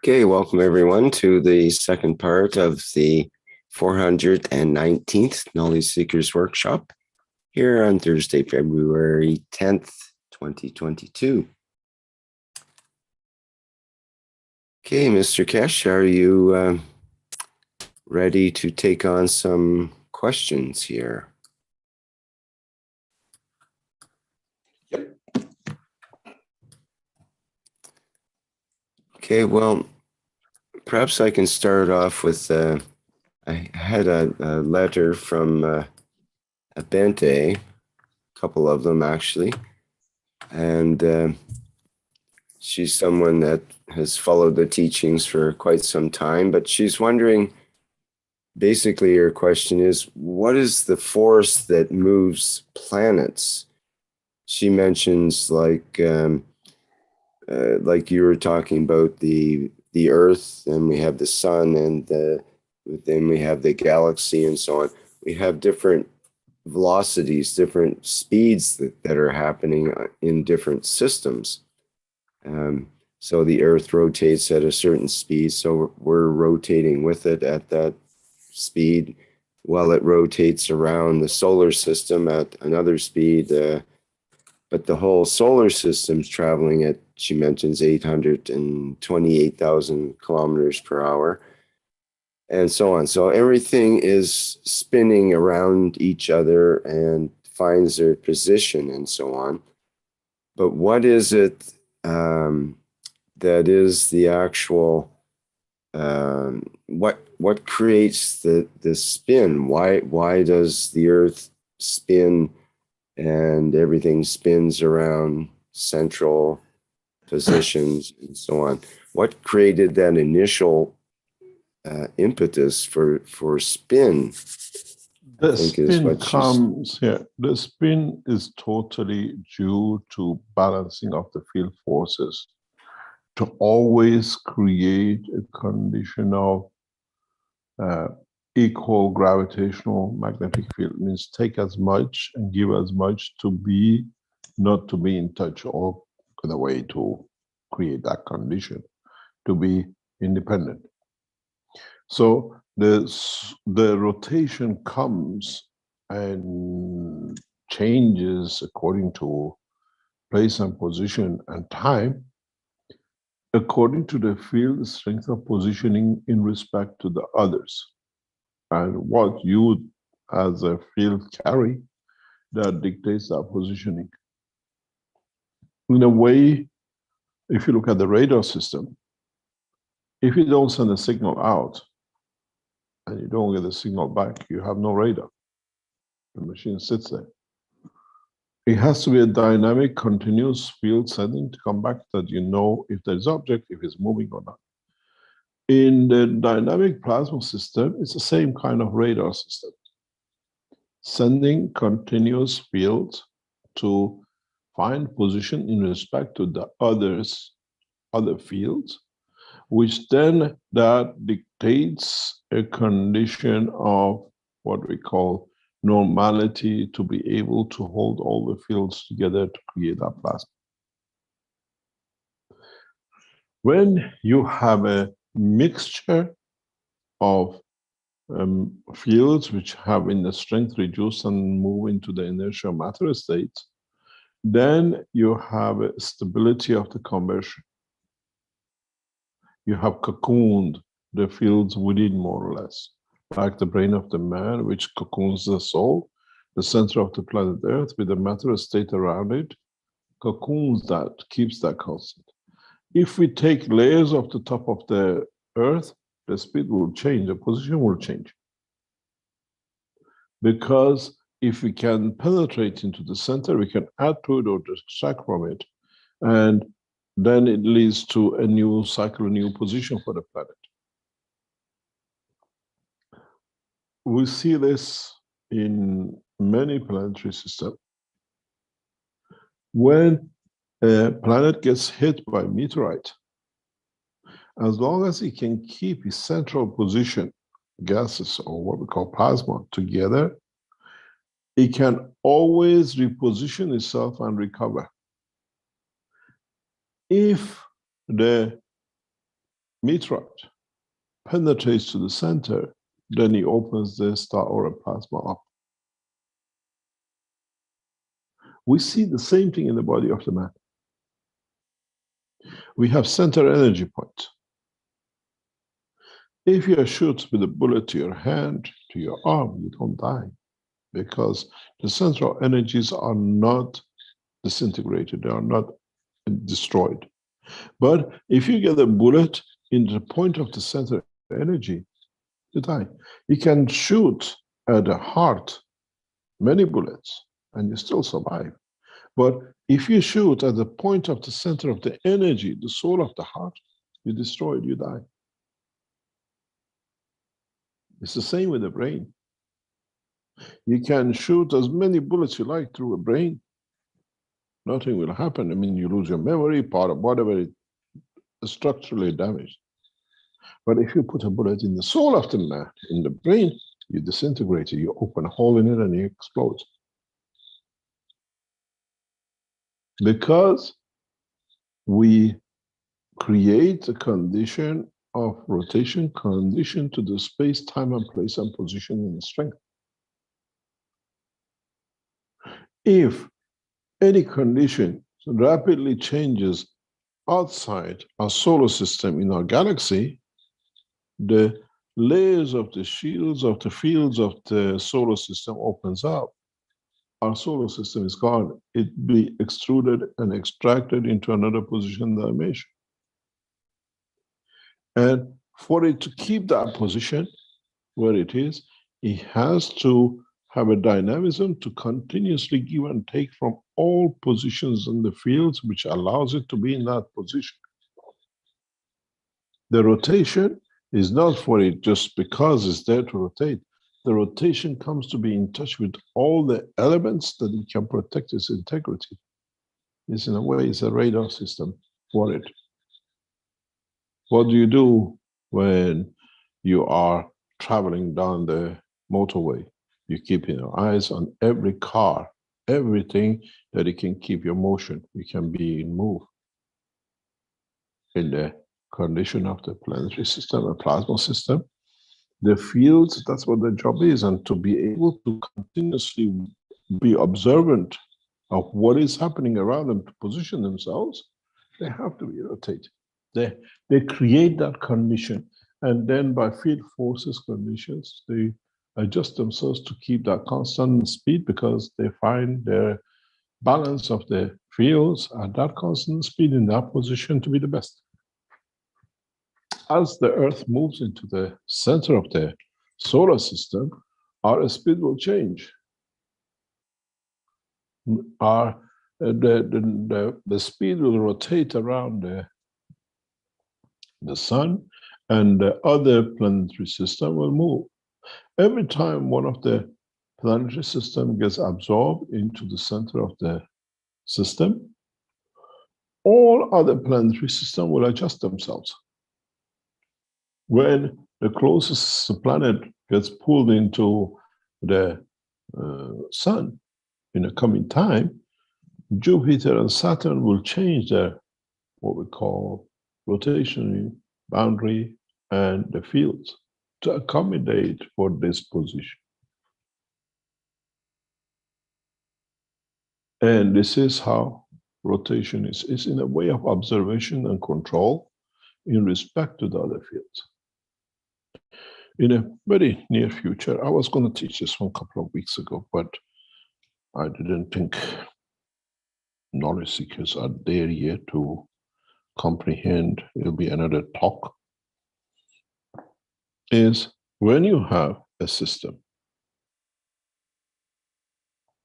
Okay, welcome everyone to the second part of the 419th Knowledge Seekers Workshop here on Thursday, February 10th, 2022. Okay, Mr. Kesh, are you ready to take on some questions here? Yep. Okay, well, perhaps I can start off with, I had a letter from a Bente, a couple of them actually, and she's someone that has followed the teachings for quite some time, but she's wondering, basically her question is, what is the force that moves planets? She mentions like you were talking about the Earth, and we have the sun, and then we have the galaxy and so on. We have different velocities, different speeds that are happening in different systems. So the Earth rotates at a certain speed, so we're rotating with it at that speed while it rotates around the solar system at another speed. But the whole solar system's traveling at, she mentions, 828,000 kilometers per hour, and so on. So everything is spinning around each other and finds their position and so on. But what is it that is the actual what creates the spin? Why does the Earth spin and everything spins around central positions and so on? What created that initial impetus for spin? The spin comes here. The spin is totally due to balancing of the field forces, to always create a condition of equal gravitational magnetic field. Means take as much and give as much to be, not to be in touch, or the way to create that condition, to be independent. So the rotation comes and changes according to place and position and time, according to the field strength of positioning in respect to the others. And what you as a field carry, that dictates that positioning. In a way, if you look at the radar system, if you don't send a signal out and you don't get the signal back, you have no radar. The machine sits there. It has to be a dynamic, continuous field sending to come back, that you know if there's object, if it's moving or not. In the dynamic plasma system, it's the same kind of radar system. Sending continuous fields to find position in respect to the other fields, which then that dictates a condition of what we call normality, to be able to hold all the fields together to create that plasma. When you have a mixture of fields which have in the strength reduced and move into the inertial matter state, then you have a stability of the conversion. You have cocooned the fields within, more or less, like the brain of the man, which cocoons the soul, the center of the planet Earth with the matter state around it, cocoons that, keeps that constant. If we take layers off the top of the Earth, the speed will change, the position will change. Because if we can penetrate into the center, we can add to it or extract from it, and then it leads to a new cycle, a new position for the planet. We see this in many planetary systems. When a planet gets hit by a meteorite, as long as it can keep its central position, gases or what we call plasma, together, it can always reposition itself and recover. If the meteorite penetrates to the center, then he opens the star aura plasma up. We see the same thing in the body of the man. We have center energy points. If you are shot with a bullet to your hand, to your arm, you don't die because the central energies are not disintegrated, they are not destroyed. But if you get a bullet in the point of the center energy, you die. You can shoot at the heart many bullets and you still survive. But if you shoot at the point of the center of the energy, the soul of the heart, you destroy it, you die. It's the same with the brain. You can shoot as many bullets you like through a brain. Nothing will happen. I mean, you lose your memory, part of whatever is structurally damaged. But if you put a bullet in the soul of the man, in the brain, you disintegrate it, you open a hole in it and it explodes. Because we create a condition of rotation, condition to the space, time and place and position in strength. If any condition rapidly changes outside our solar system in our galaxy, the layers of the shields of the fields of the solar system opens up. Our solar system is gone. It be extruded and extracted into another position dimension. And for it to keep that position where it is, it has to have a dynamism to continuously give and take from all positions in the fields, which allows it to be in that position. The rotation is not for it just because it's there to rotate. The rotation comes to be in touch with all the elements that it can protect its integrity. It's in a way, it's a radar system for it. What do you do when you are traveling down the motorway? You keep your eyes on every car, everything that it can keep your motion. You can be in move. In the condition of the planetary system, a plasma system, the fields, that's what their job is, and to be able to continuously be observant of what is happening around them to position themselves, they have to be rotated. They create that condition, and then by field forces conditions, they adjust themselves to keep that constant speed because they find their balance of the fields at that constant speed in that position to be the best. As the Earth moves into the center of the solar system, our speed will change. The speed will rotate around the sun, and the other planetary system will move. Every time one of the planetary system gets absorbed into the center of the system, all other planetary systems will adjust themselves. When the closest planet gets pulled into the sun in the coming time, Jupiter and Saturn will change their what we call rotational boundary and the fields to accommodate for this position. And this is how rotation is. It's in a way of observation and control in respect to the other fields. In a very near future, I was going to teach this one a couple of weeks ago, but I didn't think knowledge seekers are there yet to comprehend. It'll be another talk. Is when you have a system,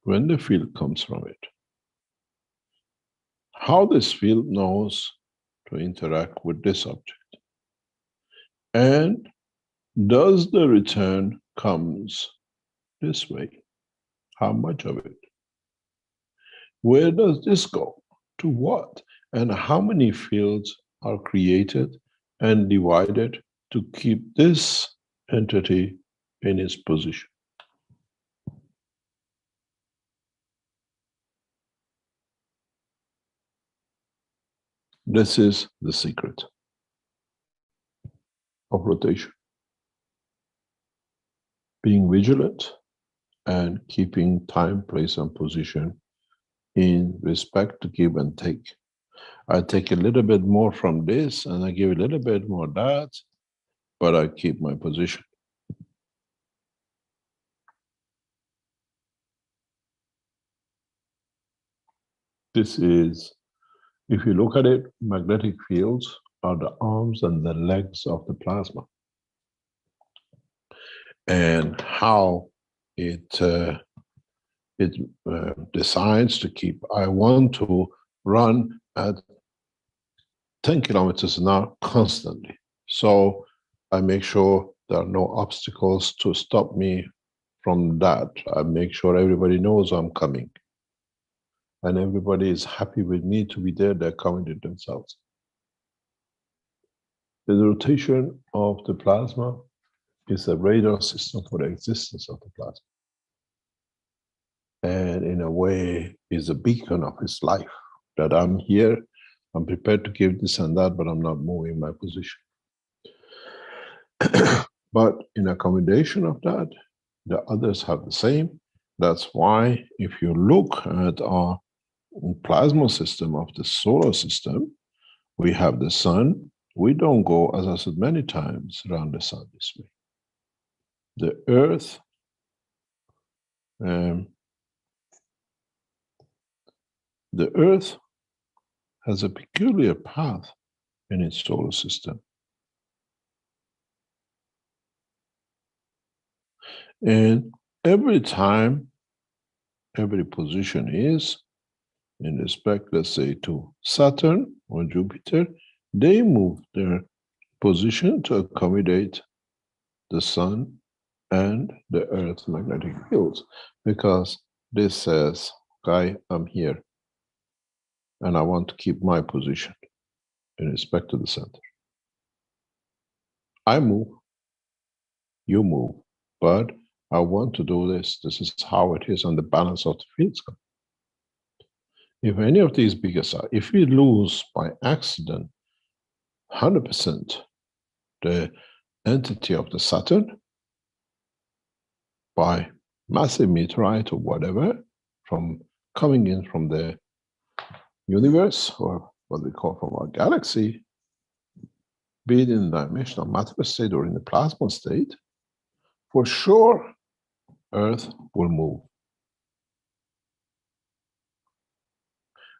when the field comes from it, how this field knows to interact with this object, and does the return comes this way? How much of it? Where does this go? To what? And how many fields are created and divided to keep this entity in its position? This is the secret. of rotation. Being vigilant and keeping time, place, and position in respect to give and take. I take a little bit more from this and I give a little bit more that, but I keep my position. This is, if you look at it, magnetic fields are the arms and the legs of the plasma. And how it decides to keep. I want to run at 10 kilometers an hour constantly. So I make sure there are no obstacles to stop me from that. I make sure everybody knows I'm coming. And everybody is happy with me to be there, they're committed themselves. The rotation of the plasma is a radar system for the existence of the plasma. And in a way is a beacon of his life, that I'm here, I'm prepared to give this and that, but I'm not moving my position. But in accommodation of that, the others have the same. That's why if you look at our plasma system of the solar system, we have the sun. We don't go, as I said many times, around the sun this way. The earth, has a peculiar path in its solar system. And every time, every position is in respect, let's say, to Saturn or Jupiter, they move their position to accommodate the sun and the earth's magnetic fields, because this says, okay, I'm here and I want to keep my position in respect to the center. I move, you move, but I want to do this. This is how it is on the balance of the fields. If any of these bigger are, if we lose by accident 100% the entity of the Saturn by massive meteorite or whatever, from coming in from the universe, or what we call from our galaxy, be it in the dimensional matter state or in the plasma state, for sure Earth will move.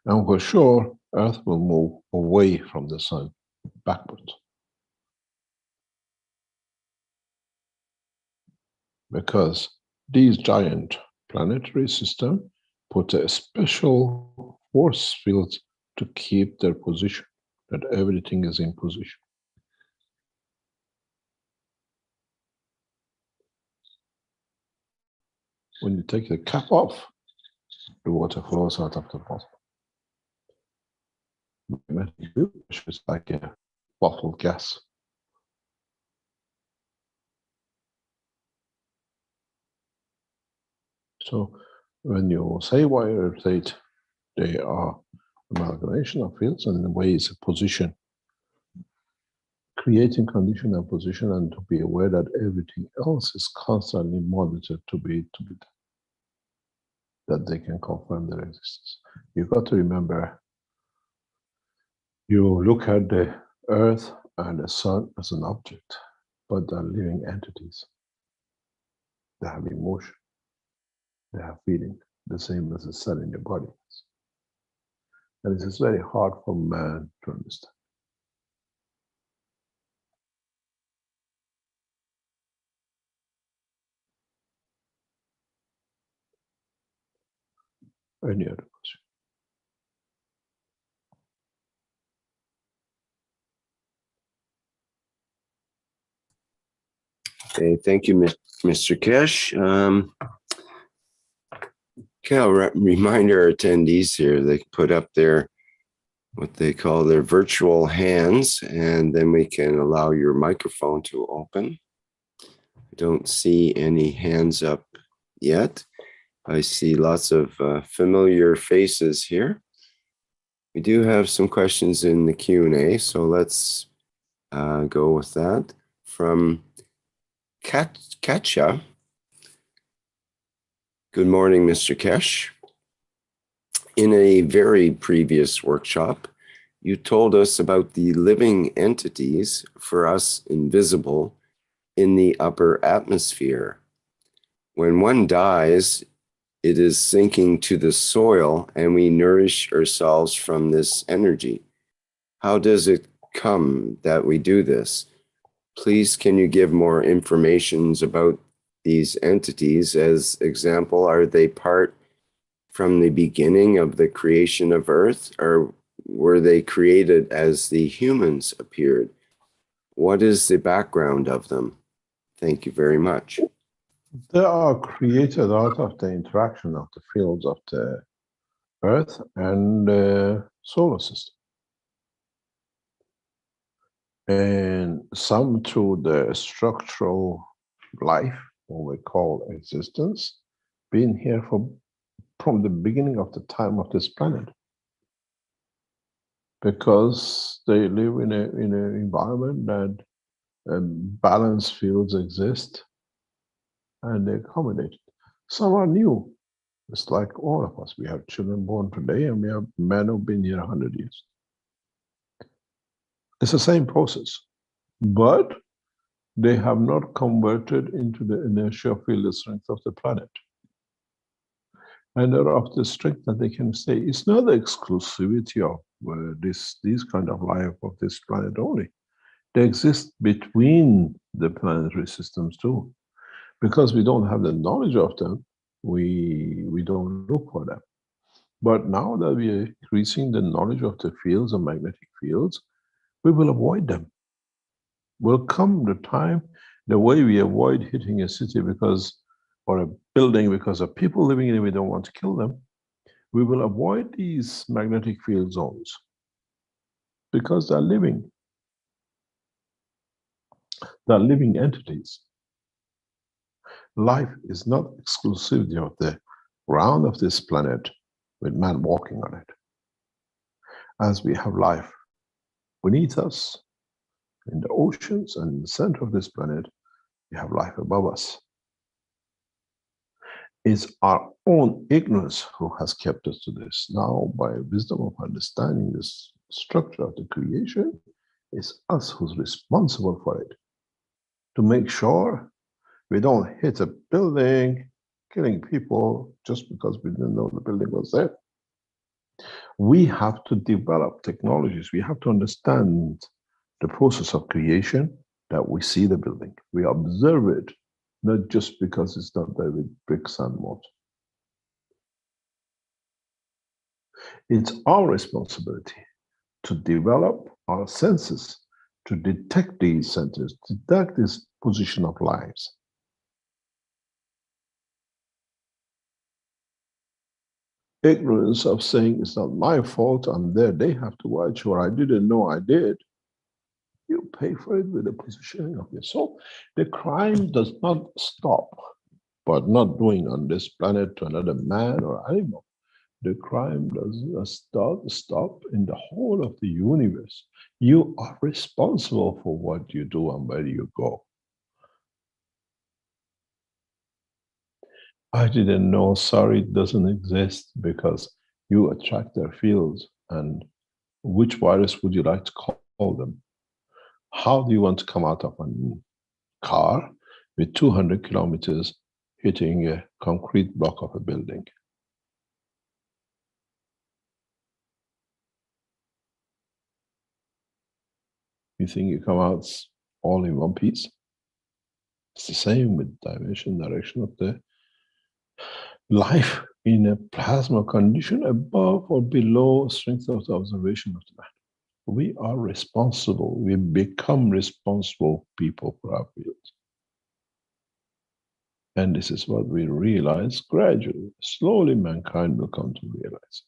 And for sure Earth will move away from the sun, backwards. Because these giant planetary systems put a special force field to keep their position, that everything is in position. When you take the cap off, the water flows out of the bottom. Magnetic field is like a bottled gas. So when you say wire state, they are amalgamation of fields, and in a way it's a position, creating condition and position, and to be aware that everything else is constantly monitored to be done, that they can confirm their existence. You've got to remember, you look at the earth and the sun as an object, but they're living entities. They have emotion, they have feeling, the same as a cell in your body. And it is very hard for man to understand. Any other question? Okay, thank you, Mr. Kesh. Okay, I'll remind our attendees here, they put up their, what they call their virtual hands, and then we can allow your microphone to open. I don't see any hands up yet. I see lots of familiar faces here. We do have some questions in the Q&A, so let's go with that. from Katja. Good morning, Mr. Kesh. In a very previous workshop, you told us about the living entities, for us invisible, in the upper atmosphere. When one dies, it is sinking to the soil and we nourish ourselves from this energy. How does it come that we do this? Please, can you give more information about these entities? As example, are they part from the beginning of the creation of Earth, or were they created as the humans appeared? What is the background of them? Thank you very much. They are created out of the interaction of the fields of the Earth and the solar system. And some through the structural life, what we call existence, being here from the beginning of the time of this planet. Because they live in an environment that balanced fields exist and they accommodate it. Some are new. It's like all of us. We have children born today and we have men who've been here 100 years. It's the same process, but they have not converted into the inertial field strength of the planet. And they're of the strength that they can stay. It's not the exclusivity of these kind of life of this planet only. They exist between the planetary systems too. Because we don't have the knowledge of them, we don't look for them. But now that we are increasing the knowledge of the fields and magnetic fields, we will avoid them. Will come the time, the way we avoid hitting a city or a building because of people living in it, we don't want to kill them. We will avoid these magnetic field zones because they're living. They're living entities. Life is not exclusivity of the ground of this planet with man walking on it. As we have life beneath us, in the oceans and in the center of this planet, we have life above us. It's our own ignorance who has kept us to this. Now, by wisdom of understanding this structure of the creation, it's us who's responsible for it. To make sure we don't hit a building, killing people just because we didn't know the building was there. We have to develop technologies. We have to understand the process of creation, that we see the building. We observe it, not just because it's not there with bricks and mortar. It's our responsibility to develop our senses, to detect these centers, detect this position of lives. Ignorance of saying it's not my fault, I'm there, they have to watch, or I didn't know I did. You pay for it with the positioning of your soul. The crime does not stop, but not doing on this planet to another man or animal. The crime does not stop in the whole of the universe. You are responsible for what you do and where you go. I didn't know, sorry, it doesn't exist because you attract their fields. And which virus would you like to call them? How do you want to come out of a car with 200 kilometers hitting a concrete block of a building? You think you come out all in one piece? It's the same with dimension, direction of the life in a plasma condition above or below strength of the observation of the man. We are responsible. We become responsible people for our fields. And this is what we realize gradually. Slowly, mankind will come to realize.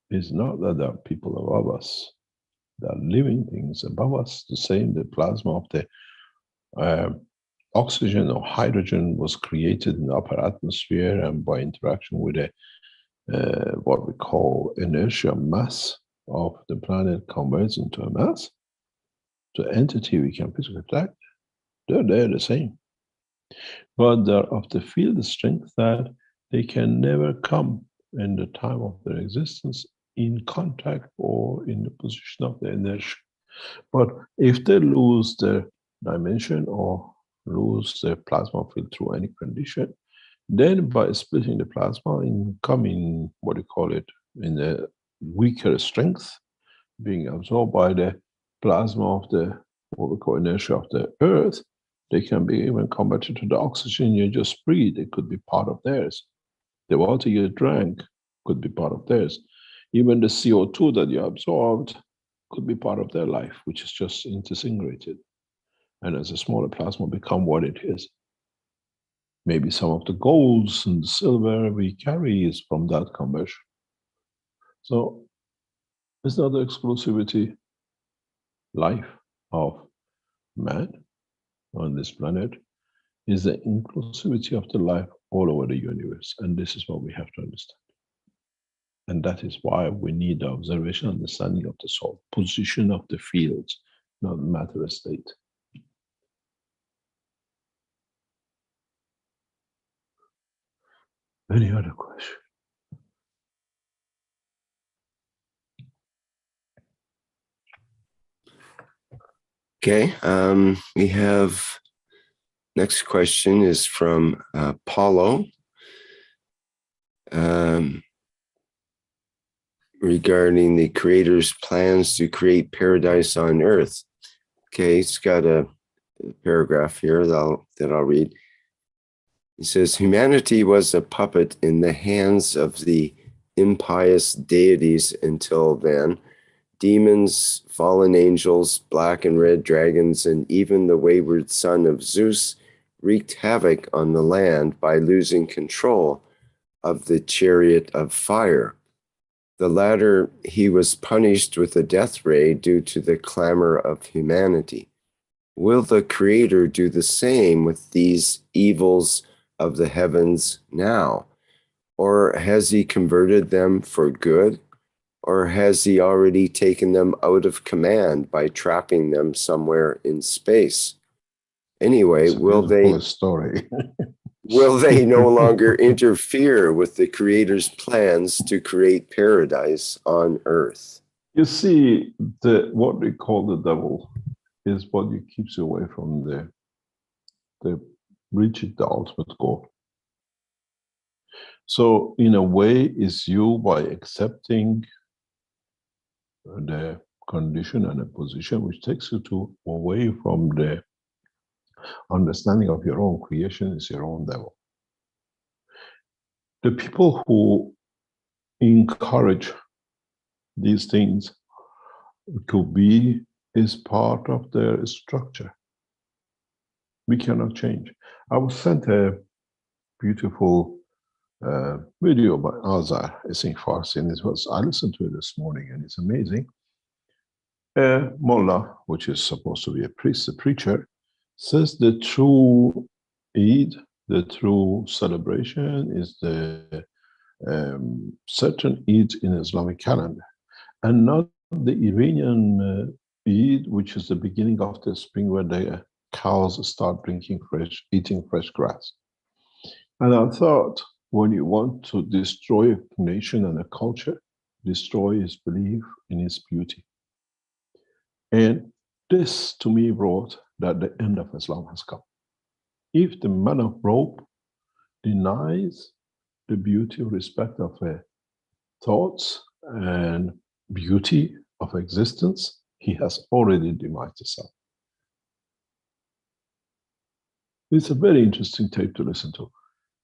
It's not that there are people above us. There are living things above us, the same, the plasma of the oxygen or hydrogen was created in the upper atmosphere, and by interaction with what we call inertia mass of the planet converts into a mass, the entity we can physically detect, they're the same. But they're of the field strength that they can never come in the time of their existence in contact or in the position of the inertia. But if they lose their dimension or lose their plasma field through any condition, then by splitting the plasma in coming, what do you call it, in a weaker strength, being absorbed by the plasma of the, what we call inertia of the Earth, they can be even converted to the oxygen you just breathe. It could be part of theirs. The water you drank could be part of theirs. Even the CO2 that you absorbed could be part of their life, which is just disintegrated. And as a smaller plasma become what it is. Maybe some of the golds and the silver we carry is from that conversion. So it's not the exclusivity life of man on this planet, is the inclusivity of the life all over the universe. And this is what we have to understand. And that is why we need the observation, understanding of the soul, position of the fields, not matter state. Any other question? Okay, we have next question is from Paulo regarding the Creator's plans to create paradise on earth. Okay, it's got a paragraph here that I'll read. It says, humanity was a puppet in the hands of the impious deities until then. Demons, fallen angels, black and red dragons, and even the wayward son of Zeus wreaked havoc on the land by losing control of the chariot of fire. The latter, he was punished with a death ray due to the clamor of humanity. Will the Creator do the same with these evils of the heavens now? Or has he converted them for good? Or has he already taken them out of command by trapping them somewhere in space? Anyway, will they no longer interfere with the Creator's plans to create paradise on earth? You see, what we call the devil is what keeps you away from the reaching the ultimate goal. So in a way, it's you by accepting the condition and a position which takes you away from the understanding of your own creation is your own devil. The people who encourage these things to be is part of their structure. We cannot change. I was sent a beautiful video by Azar, it's in Farsi, and I listened to it this morning, and it's amazing. Mullah, which is supposed to be a priest, a preacher, says the true Eid, the true celebration is the certain Eid in Islamic calendar, and not the Iranian Eid, which is the beginning of the spring where the cows start eating fresh grass. And I thought, when you want to destroy a nation and a culture, destroy its belief in its beauty. And this, to me, brought that the end of Islam has come. If the man of rope denies the beauty or respect of thoughts and beauty of existence, he has already demised himself. It's a very interesting tape to listen to,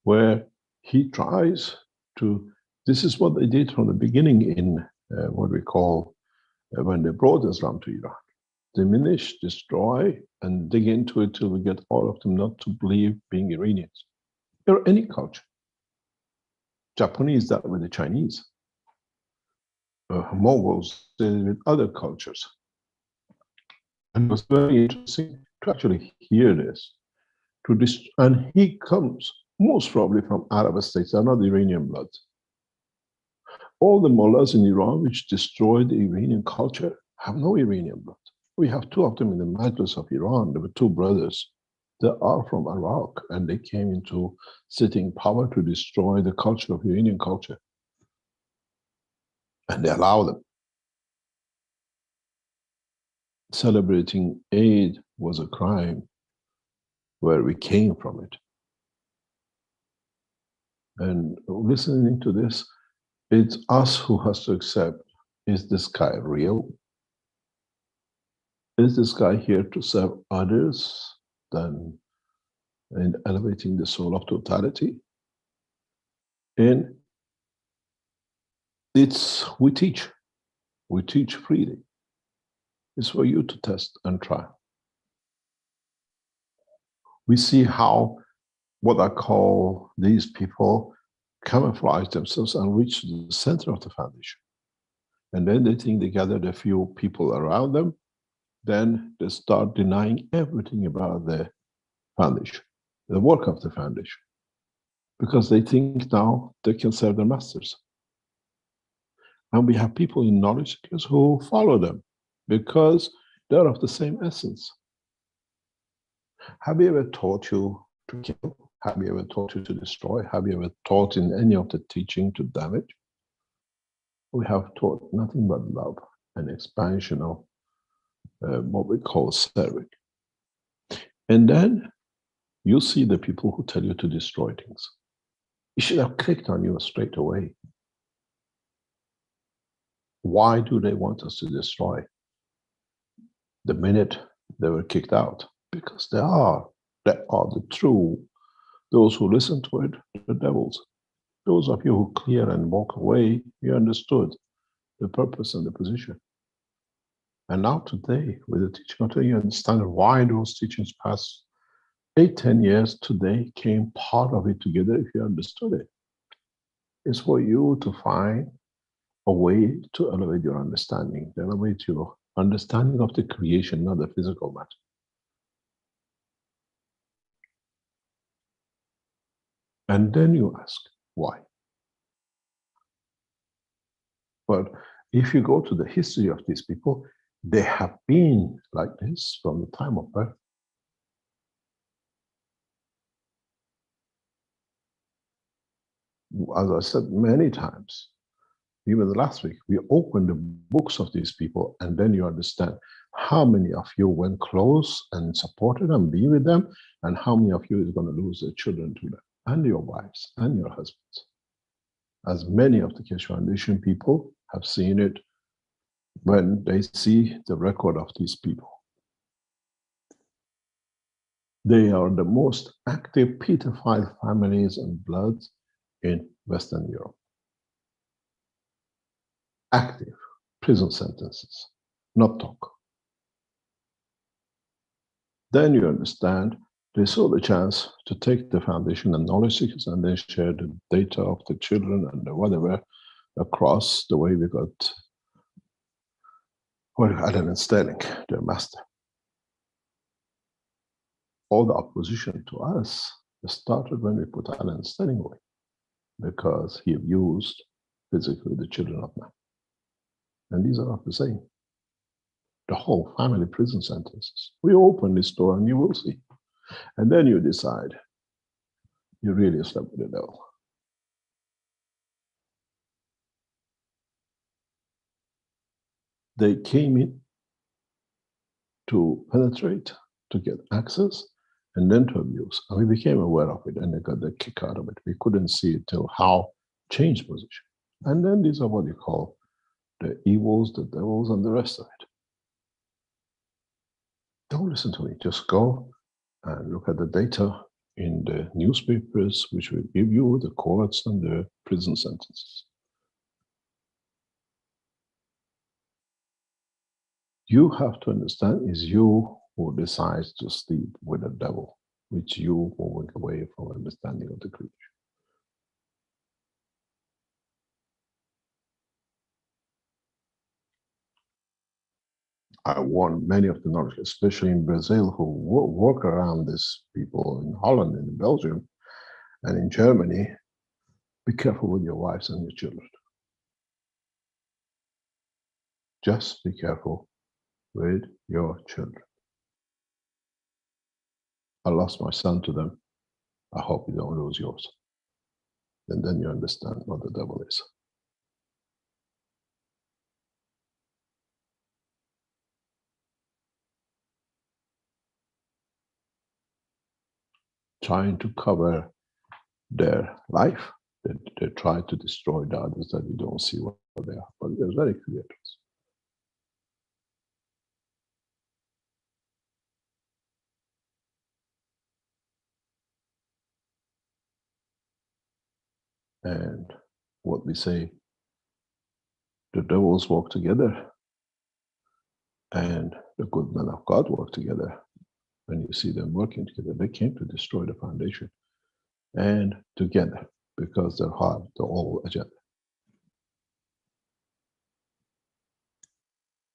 where he tries to, this is what they did from the beginning in what we call, when they brought Islam to Iran. Diminish, destroy, and dig into it till we get all of them not to believe being Iranians. Or any culture. Japanese that with the Chinese. Mongols did with other cultures. And it was very interesting to actually hear this, to this, and he comes most probably from Arab states, they're not Iranian blood. All the mullahs in Iran which destroyed the Iranian culture have no Iranian blood. We have two of them in the Majlis of Iran. There were two brothers. They are from Iraq, and they came into sitting power to destroy the culture of Iranian culture. And they allow them. Celebrating Eid was a crime where we came from it. And listening to this, it's us who has to accept, is this guy real? Is this guy here to serve others than in elevating the soul of totality? And we teach freely. It's for you to test and try. We see how what I call these people camouflage themselves and reach the center of the foundation. And then they think they gathered a few people around them, then they start denying everything about the foundation, the work of the foundation, because they think now they can serve their masters. And we have people in knowledge seekers who follow them because they're of the same essence. Have you ever taught you to kill? Have you ever taught you to destroy? Have you ever taught in any of the teaching to damage? We have taught nothing but love and expansion of what we call serving. And then you see the people who tell you to destroy things. It should have clicked on you straight away. Why do they want us to destroy? The minute they were kicked out, because they are the true, those who listen to it, the devils. Those of you who clear and walk away, you understood the purpose and the position. And now today, with the teaching of today, you understand why those teachings past 8-10 years today came part of it together if you understood it. It's for you to find a way to elevate your understanding, to elevate your understanding of the creation, not the physical matter. And then you ask, why? But if you go to the history of these people, they have been like this from the time of birth. As I said many times, even last week, we opened the books of these people, and then you understand how many of you went close and supported them, be with them, and how many of you is going to lose their children to them, and your wives, and your husbands. As many of the Keshe Foundation people have seen it when they see the record of these people. They are the most active pedophile families and bloods in Western Europe. Active prison sentences, not talk. Then you understand they saw the chance to take the foundation and knowledge seekers and then share the data of the children and the whatever across the way we got Alan and Sterling, their master. All the opposition to us started when we put Alan Sterling away, because he abused physically the children of man. And these are not the same. The whole family prison sentences. We open this door and you will see. And then you decide you really slept with the devil. They came in to penetrate, to get access, and then to abuse. And we became aware of it, and they got the kick out of it. We couldn't see it till how changed position. And then these are what you call the evils, the devils, and the rest of it. Don't listen to me. Just go and look at the data in the newspapers, which will give you the courts and the prison sentences. You have to understand it's you who decides to sleep with the devil, which you moving away from understanding of the creature. I warn many of the knowledge, especially in Brazil, who work around these people in Holland and in Belgium and in Germany. Be careful with your wives and your children. Just be careful with your children. I lost my son to them. I hope you don't lose yours. And then you understand what the devil is. Trying to cover their life. They try to destroy the others that you don't see what they are. But it's very clear to us. And what we say, the devils walk together and the good men of God work together. When you see them working together, they came to destroy the foundation and together because they have the whole agenda.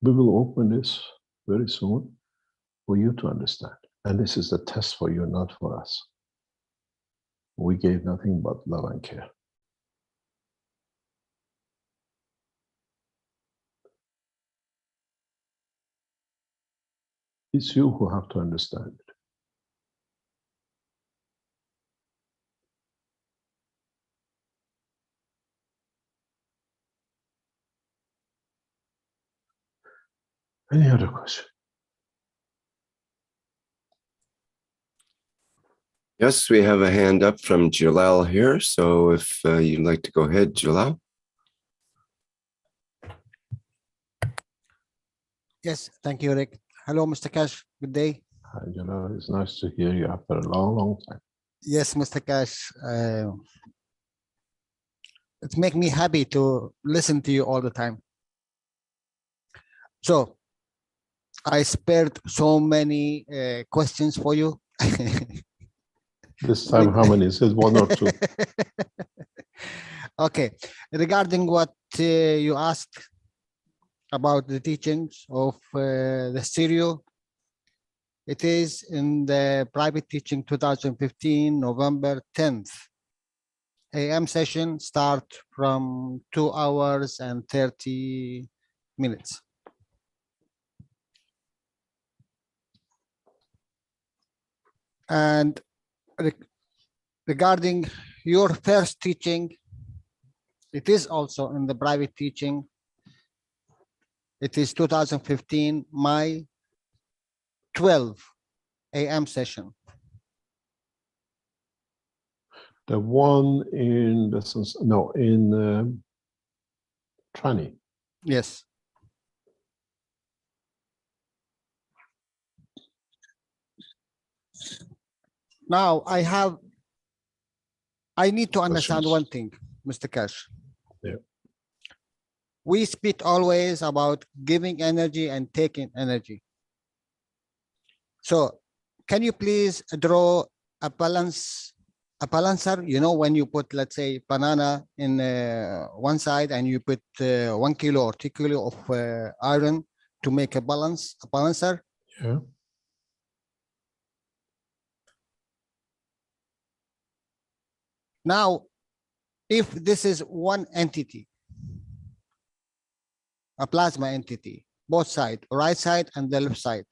We will open this very soon for you to understand. And this is the test for you, not for us. We gave nothing but love and care. It's you who have to understand it. Any other question? Yes, we have a hand up from Jalal here. So if you'd like to go ahead, Jalal. Yes, thank you, Rick. Hello, Mr. Cash. Good day. Hi, Jalal. It's nice to hear you after a long, long time. Yes, Mr. Cash. It makes me happy to listen to you all the time. So, I spared so many questions for you. This time, how many? Is it one or two? Okay, regarding what you asked about the teachings of the stereo, it is in the private teaching 2015, November 10th. AM session start from 2 hours and 30 minutes. And regarding your first teaching, it is also in the private teaching. It is 2015, May 12 AM session. The one in Trani. Yes. Now I need to understand Questions? one thing, Mr. Cash. Yeah. We speak always about giving energy and taking energy. So can you please draw a balancer, you know, when you put, let's say, banana in one side and you put 1 kilo or 2 kilo of iron to make a balancer. Yeah. Now, if this is one entity, a plasma entity, both sides, right side and the left side,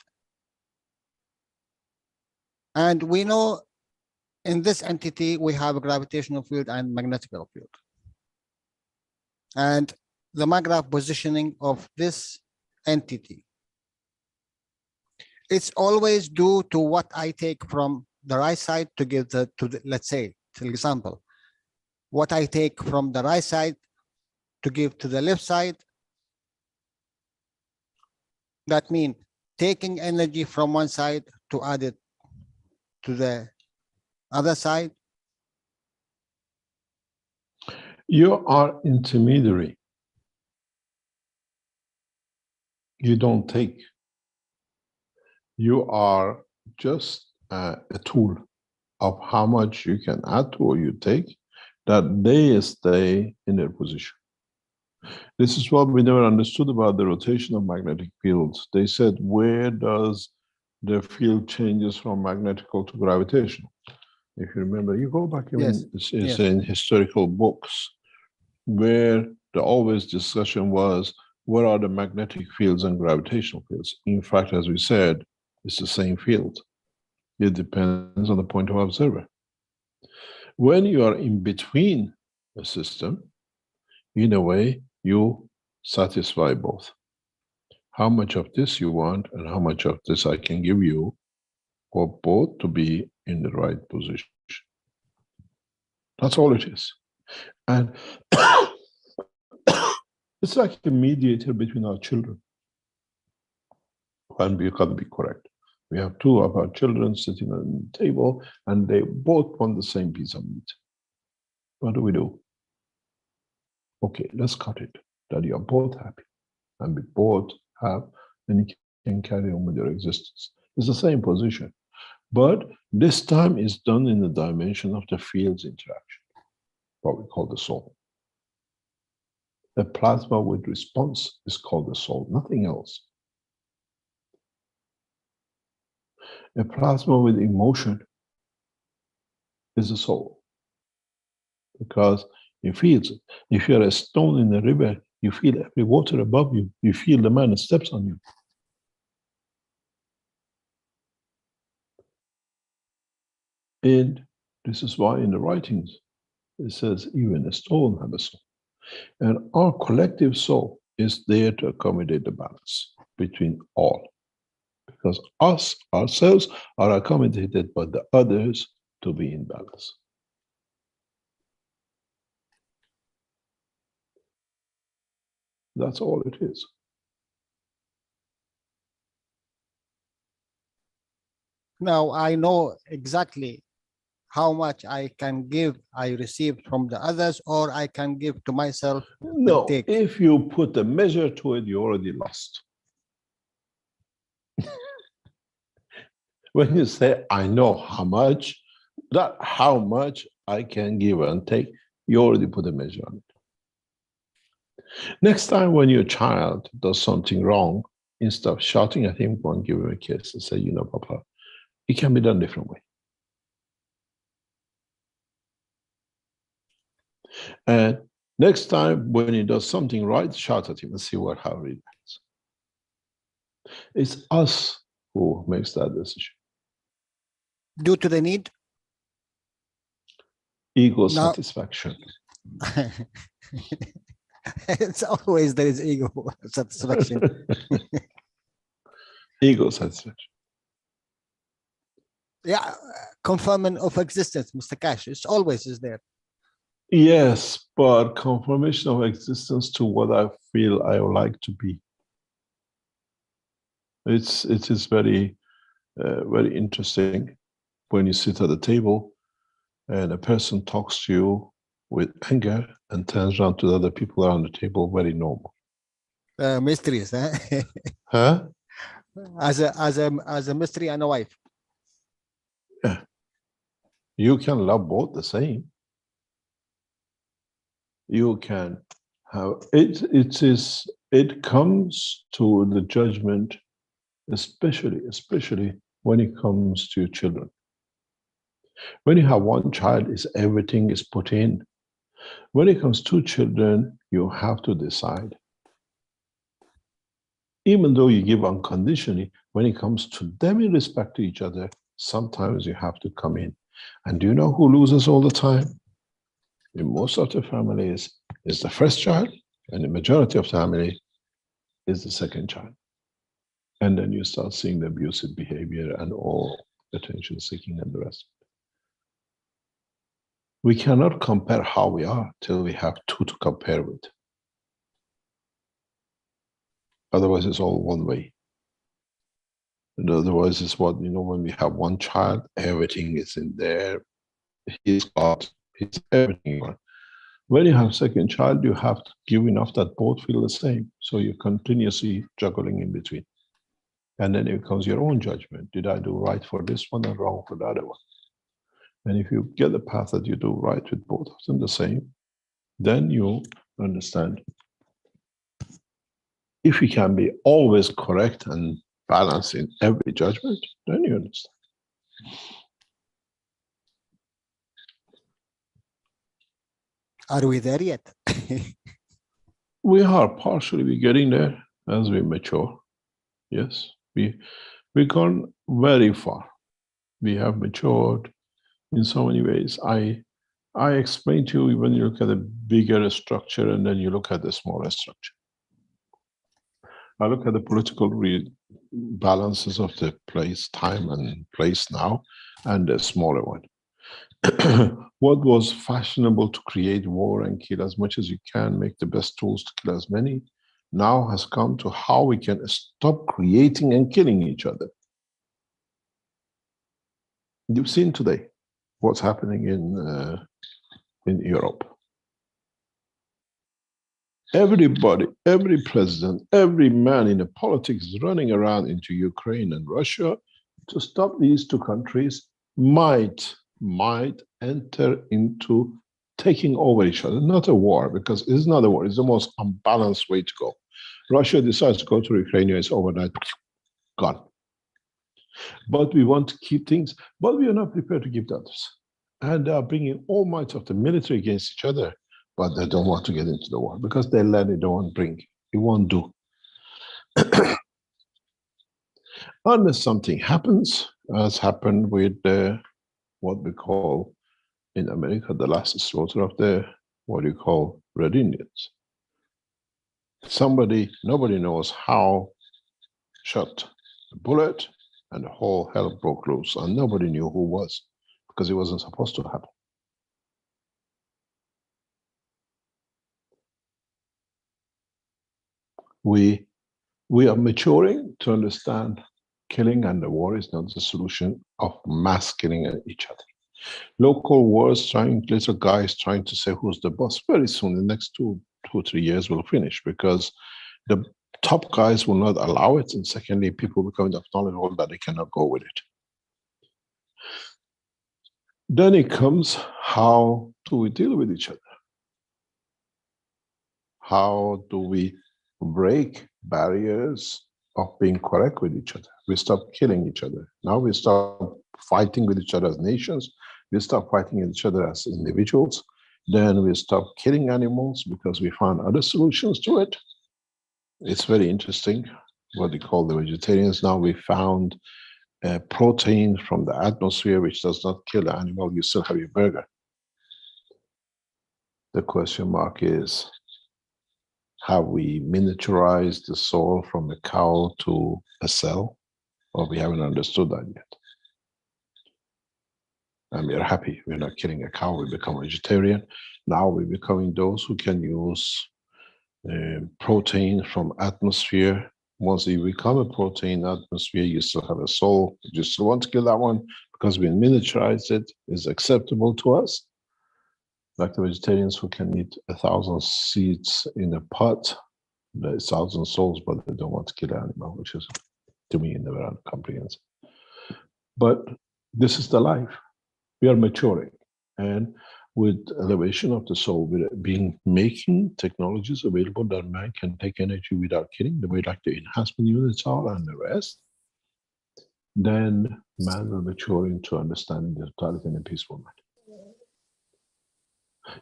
and we know in this entity, we have a gravitational field and magnetic field. And the magnetic positioning of this entity, it's always due to what I take from the right side to give to the, let's say, for example, what I take from the right side to give to the left side. That means taking energy from one side to add it to the other side. You are intermediary. You don't take. You are just a tool of how much you can add to or you take, that they stay in their position. This is what we never understood about the rotation of magnetic fields. They said, where does the field changes from magnetical to gravitational? If you remember, you go back even Yes. in historical books, where the always discussion was, what are the magnetic fields and gravitational fields? In fact, as we said, it's the same field. It depends on the point of observer. When you are in between a system, in a way, you satisfy both. How much of this you want and how much of this I can give you for both to be in the right position. That's all it is. And it's like a mediator between our children. And we can be correct. We have two of our children sitting on the table and they both want the same piece of meat. What do? Okay, let's cut it, that you are both happy and we both have, and you can carry on with your existence. It's the same position, but this time is done in the dimension of the fields interaction, what we call the soul. A plasma with response is called the soul, nothing else. A plasma with emotion is the soul, because it feels it. If you're a stone in a river, you feel every water above you. You feel the man that steps on you. And this is why in the writings, it says even a stone has a soul. And our collective soul is there to accommodate the balance between all. Because us, ourselves, are accommodated by the others to be in balance. That's all it is. Now I know exactly how much I can give, I receive from the others, or I can give to myself. No, take. if you put a measure to it, you already lost. When you say, I know how much, that how much I can give and take, you already put a measure on it. Next time when your child does something wrong, instead of shouting at him, go and give him a kiss and say, you know, Papa, it can be done a different way. And next time when he does something right, shout at him and see how he reacts. It's us who makes that decision. Due to the need? Ego satisfaction. It's always there is ego satisfaction. Ego satisfaction. Yeah, confirmation of existence, Mr. Cash. It's always is there. Yes, but confirmation of existence to what I feel I would like to be. It is very, very interesting when you sit at the table and a person talks to you with anger and turns around to the other people around the table, very normal. Mysteries, huh? Huh? As a mystery and a wife. Yeah. You can love both the same. You can have it. It comes to the judgment, especially when it comes to your children. When you have one child, everything is put in. When it comes to children, you have to decide. Even though you give unconditionally, when it comes to them in respect to each other, sometimes you have to come in. And do you know who loses all the time? In most of the families, is the first child, and the majority of the family is the second child. And then you start seeing the abusive behavior and all attention seeking and the rest. We cannot compare how we are till we have two to compare with. Otherwise, it's all one way. And otherwise, it's what, when we have one child, everything is in there. He's got his everything. When you have second child, you have to give enough that both feel the same. So you're continuously juggling in between. And then it becomes your own judgment. Did I do right for this one and wrong for the other one? And if you get the path that you do right with both of them the same, then you understand If you can be always correct and balanced in every judgment, then you understand. Are we there yet? We are partially getting there as we mature. Yes, we've gone very far. We have matured in so many ways. I explained to you when you look at the bigger structure and then you look at the smaller structure. I look at the political balances of the place, time and place now, and the smaller one. What was fashionable to create war and kill as much as you can, make the best tools to kill as many, now has come to how we can stop creating and killing each other. You've seen today what's happening in Europe. Everybody, every president, every man in the politics is running around into Ukraine and Russia to stop these two countries might enter into taking over each other. Not a war, because it's not a war. It's the most unbalanced way to go. Russia decides to go to Ukraine, it's overnight, gone. But we want to keep things, but we are not prepared to give the others. And they are bringing all might of the military against each other, but they don't want to get into the war because they let it, don't bring, it won't do. Unless something happens, as happened with what we call in America the last slaughter of the, what you call, Red Indians. Nobody knows how, shot a bullet and the whole hell broke loose, and nobody knew who was, because it wasn't supposed to happen. We are maturing to understand killing and the war is not the solution of mass killing each other. Local wars, little guys trying to say who's the boss, very soon, the next two or 3 years will finish, because the top guys will not allow it, and secondly, people become knowledgeable that they cannot go with it. Then it comes, how do we deal with each other? How do we break barriers of being correct with each other? We stop killing each other. Now we stop fighting with each other as nations. We stop fighting with each other as individuals. Then we stop killing animals because we found other solutions to it. It's very interesting what they call the vegetarians. Now we found protein from the atmosphere which does not kill the animal. You still have your burger. The question mark is, have we miniaturized the soul from a cow to a cell? Or we haven't understood that yet. And we are happy. We're not killing a cow. We become vegetarian. Now we're becoming those who can use protein from atmosphere. Once you become a protein atmosphere, you still have a soul. You still want to kill that one because we miniaturized it. Is acceptable to us. Like the vegetarians who can eat 1,000 seeds in a pot, there's 1,000 souls, but they don't want to kill an animal, which is, to me, never incomprehensible. But this is the life. We are maturing, and with elevation of the soul, we're making technologies available that man can take energy without killing, the way like the enhancement units are and the rest. Then man will mature into understanding the totality in a peaceful manner.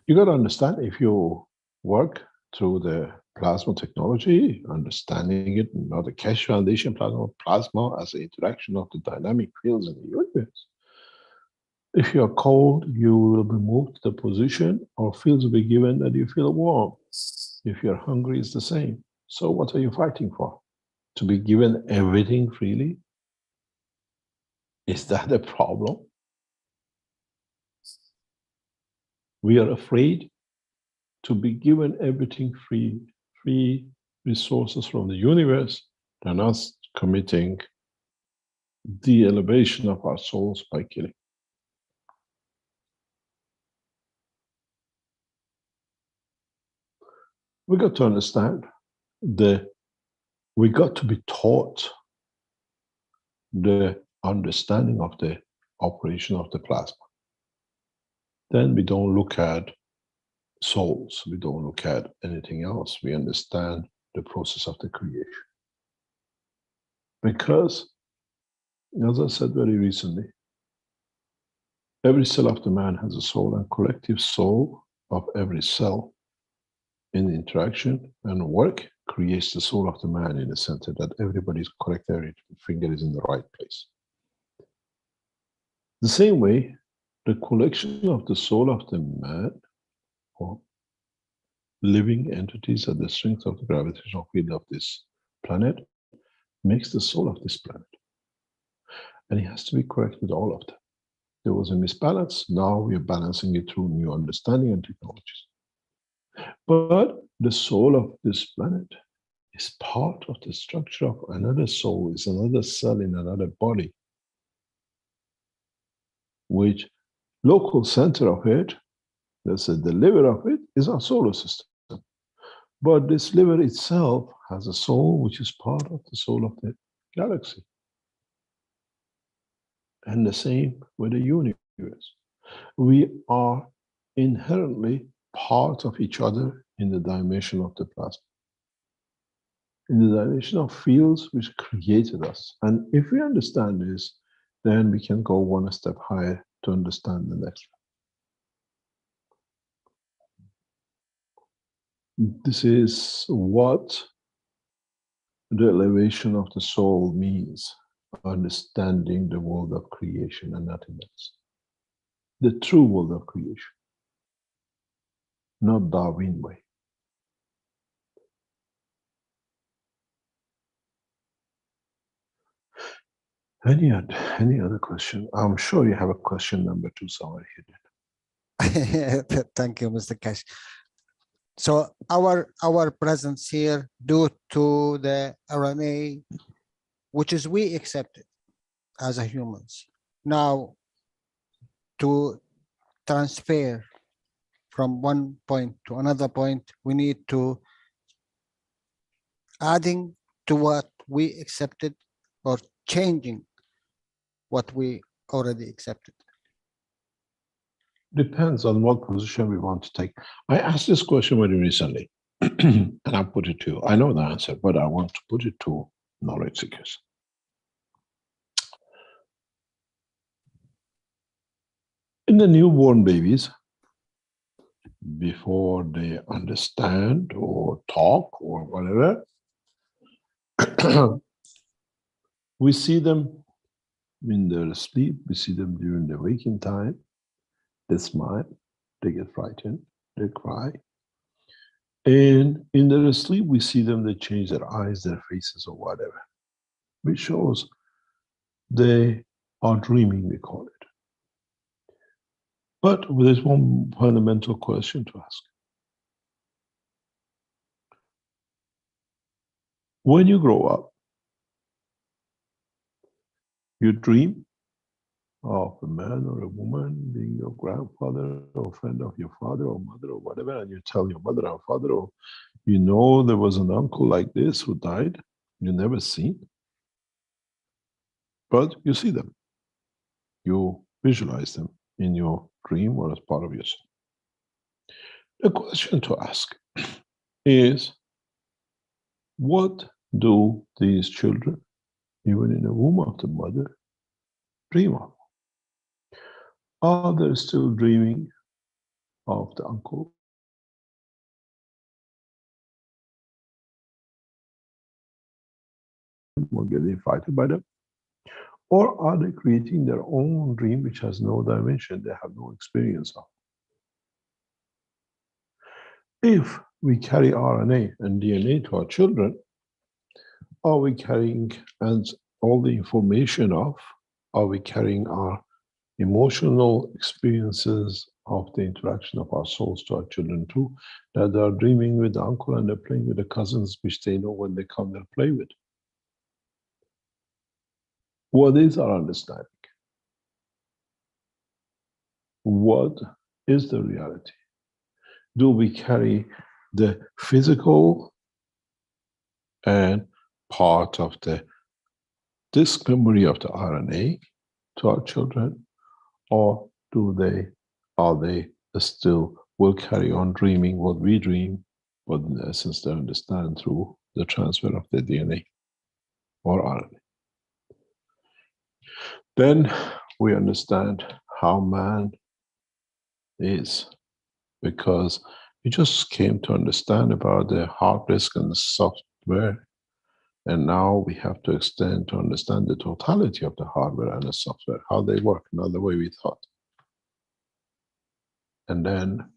You got to understand, if you work through the plasma technology, understanding it, not the Keshe Foundation plasma as an interaction of the dynamic fields in the universe. If you're cold, you will be moved to the position, or fields will be given that you feel warm. If you're hungry, it's the same. So what are you fighting for? To be given everything freely? Is that a problem? We are afraid to be given everything free resources from the universe, and us committing the elevation of our souls by killing. We got to understand we got to be taught the understanding of the operation of the plasma. Then we don't look at souls, we don't look at anything else. We understand the process of the creation. Because, as I said very recently, every cell of the man has a soul, and collective soul of every cell in interaction and work creates the soul of the man in the center, that everybody's correct, every finger is in the right place. The same way, the collection of the soul of the man, or living entities at the strength of the gravitational field of this planet, makes the soul of this planet. And it has to be correct with all of them. There was a misbalance, now we are balancing it through new understanding and technologies. But the soul of this planet is part of the structure of another soul, is another cell in another body, which local center of it, let's say the liver of it, is our solar system. But this liver itself has a soul which is part of the soul of the galaxy. And the same with the universe. We are inherently part of each other in the dimension of the plasma, in the dimension of fields which created us. And if we understand this, then we can go one step higher to understand the next one. This is what the elevation of the soul means, understanding the world of creation and nothing else. The true world of creation, not Darwin way. Any other question? I'm sure you have a question number 2 somewhere hidden. Thank you, Mr. Kash. So our presence here, due to the RNA, which is we accepted as a humans, now to transfer from one point to another point, we need to adding to what we accepted or changing what we already accepted. Depends on what position we want to take. I asked this question very recently, and I put it to, I know the answer, but I want to put it to knowledge seekers. In the newborn babies, before they understand or talk or whatever, we see them in their sleep, we see them during the waking time. They smile, they get frightened, they cry. And in their sleep, we see them, they change their eyes, their faces, or whatever, which shows they are dreaming, we call it. But there's one fundamental question to ask. When you grow up, you dream of a man or a woman being your grandfather or friend of your father or mother or whatever, and you tell your mother or father, or you know there was an uncle like this who died, you never seen, but you see them. You visualize them in your dream or as part of yourself. The question to ask is, what do these children, even in the womb of the mother, dream of? Are they still dreaming of the uncle? Or getting frightened by them? Or are they creating their own dream which has no dimension, they have no experience of? If we carry RNA and DNA to our children, are we carrying and all the information of, are we carrying our emotional experiences of the interaction of our souls to our children too, that they are dreaming with the uncle and they're playing with the cousins, which they know when they come they'll play with? What is our understanding? What is the reality? Do we carry the physical and part of the disk memory of the RNA to our children, or are they still will carry on dreaming what we dream, but in essence they understand through the transfer of the DNA or RNA. Then we understand how man is, because we just came to understand about the hard disk and the software, and now we have to extend to understand the totality of the hardware and the software, how they work, not the way we thought. And then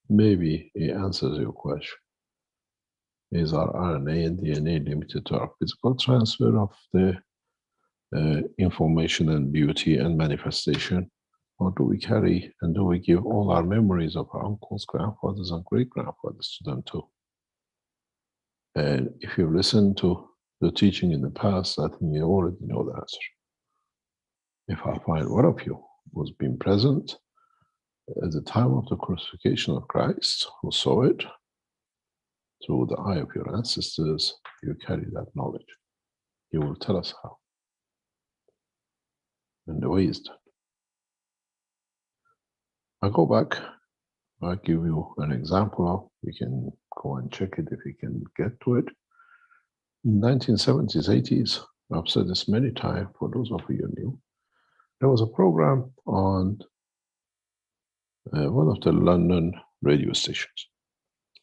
maybe it answers your question. Is our RNA and DNA limited to our physical transfer of the information and beauty and manifestation? Or do we carry and do we give all our memories of our uncles, grandfathers, and great-grandfathers to them too? And if you listen to the teaching in the past, I think you already know the answer. If I find one of you was being present at the time of the crucifixion of Christ, who saw it through the eye of your ancestors, you carry that knowledge. You will tell us how. And the way is done. I go back, I give you an example of, you can go and check it if you can get to it. In 1970s, 80s, I've said this many times for those of you who knew, there was a program on one of the London radio stations,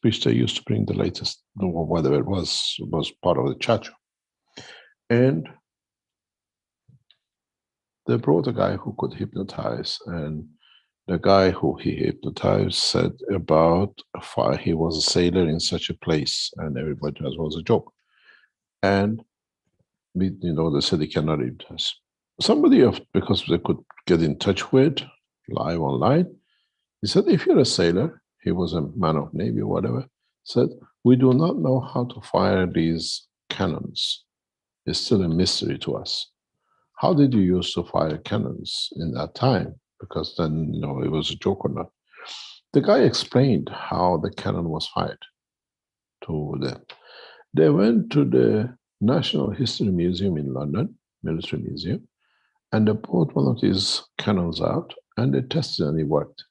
which they used to bring the latest, or whatever it was part of the chat show. And they brought a guy who could hypnotize, and the guy who he hypnotized said about he was a sailor in such a place, and everybody thought it was a joke. And they said he cannot hypnotize. Somebody, because they could get in touch with live online, he said, if you're a sailor, he was a man of Navy or whatever, said, we do not know how to fire these cannons. It's still a mystery to us. How did you use to fire cannons in that time? Because then, it was a joke or not. The guy explained how the cannon was fired to them. They went to the National History Museum in London, Military Museum, and they brought one of these cannons out and they tested and it worked.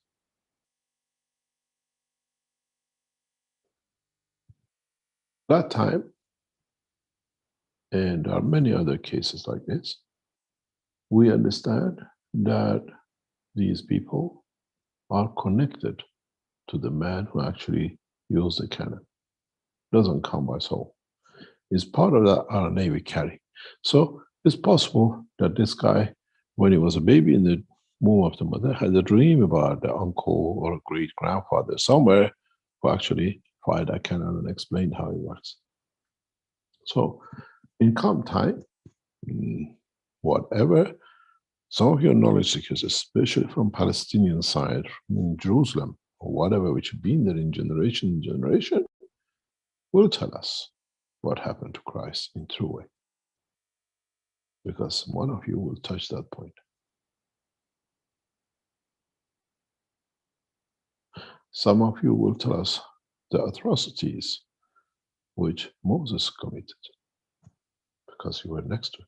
That time, and there are many other cases like this, we understand that these people are connected to the man who actually used the cannon. Doesn't come by soul. It's part of that RNA we carry. So it's possible that this guy, when he was a baby in the womb of the mother, had a dream about the uncle or great grandfather somewhere who actually fired that cannon and explained how it works. So in calm time, whatever, some of your knowledge seekers, especially from Palestinian side, in Jerusalem, or whatever, which have been there in generation, will tell us what happened to Christ in true way. Because one of you will touch that point. Some of you will tell us the atrocities which Moses committed, because you were next to him.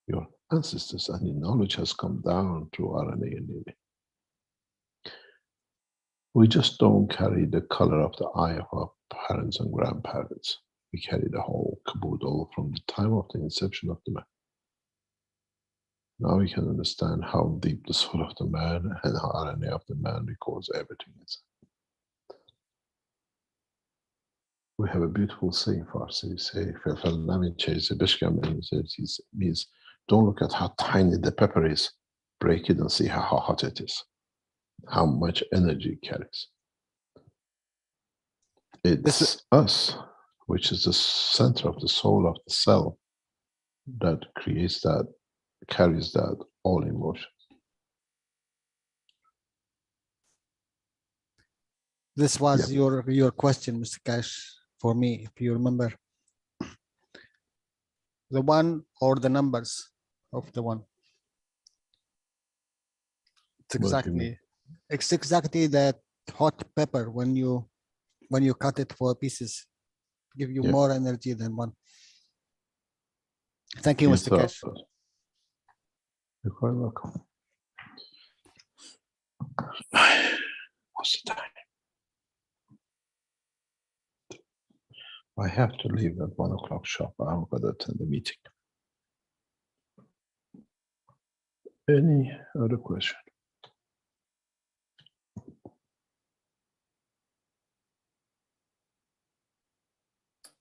Your ancestors, and the knowledge has come down through RNA and DNA. We just don't carry the color of the eye of our parents and grandparents. We carry the whole caboodle from the time of the inception of the man. Now we can understand how deep the soul of the man and how RNA of the man records everything inside. We have a beautiful saying for us. We say, means don't look at how tiny the pepper is, break it and see how hot it is, how much energy it carries. It's us, which is the center of the soul of the cell, that creates that, carries that all emotions. This was your question, Mr. Cash, for me, if you remember. The one or the numbers of the one. It's exactly that hot pepper when you cut it for pieces, give you more energy than one. Thank you, Mr. Cash. You're quite welcome. What's the time? I have to leave at 1 o'clock sharp. I'm going to attend the meeting. Any other question?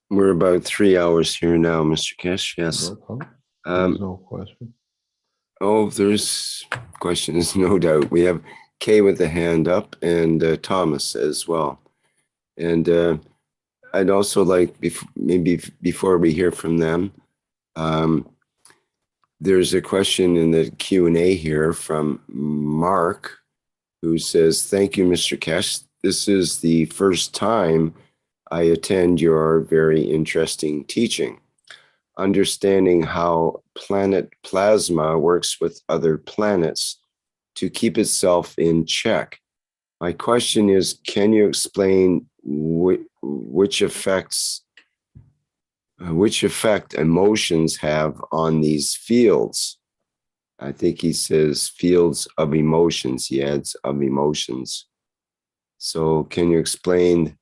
We're about 3 hours here now, Mr. Kesh. Yes. No problem. Um, There's no question. Oh, there's questions, no doubt. We have Kay with a hand up and Thomas as well. And I'd also like, maybe before we hear from them, there's a question in the Q&A here from Mark, who says, "Thank you, Mr. Kesh. This is the first time I attend your very interesting teaching. Understanding how planet plasma works with other planets to keep itself in check. My question is, can you explain which effect emotions have on these fields?" I think he says fields of emotions. He adds of emotions. So can you explain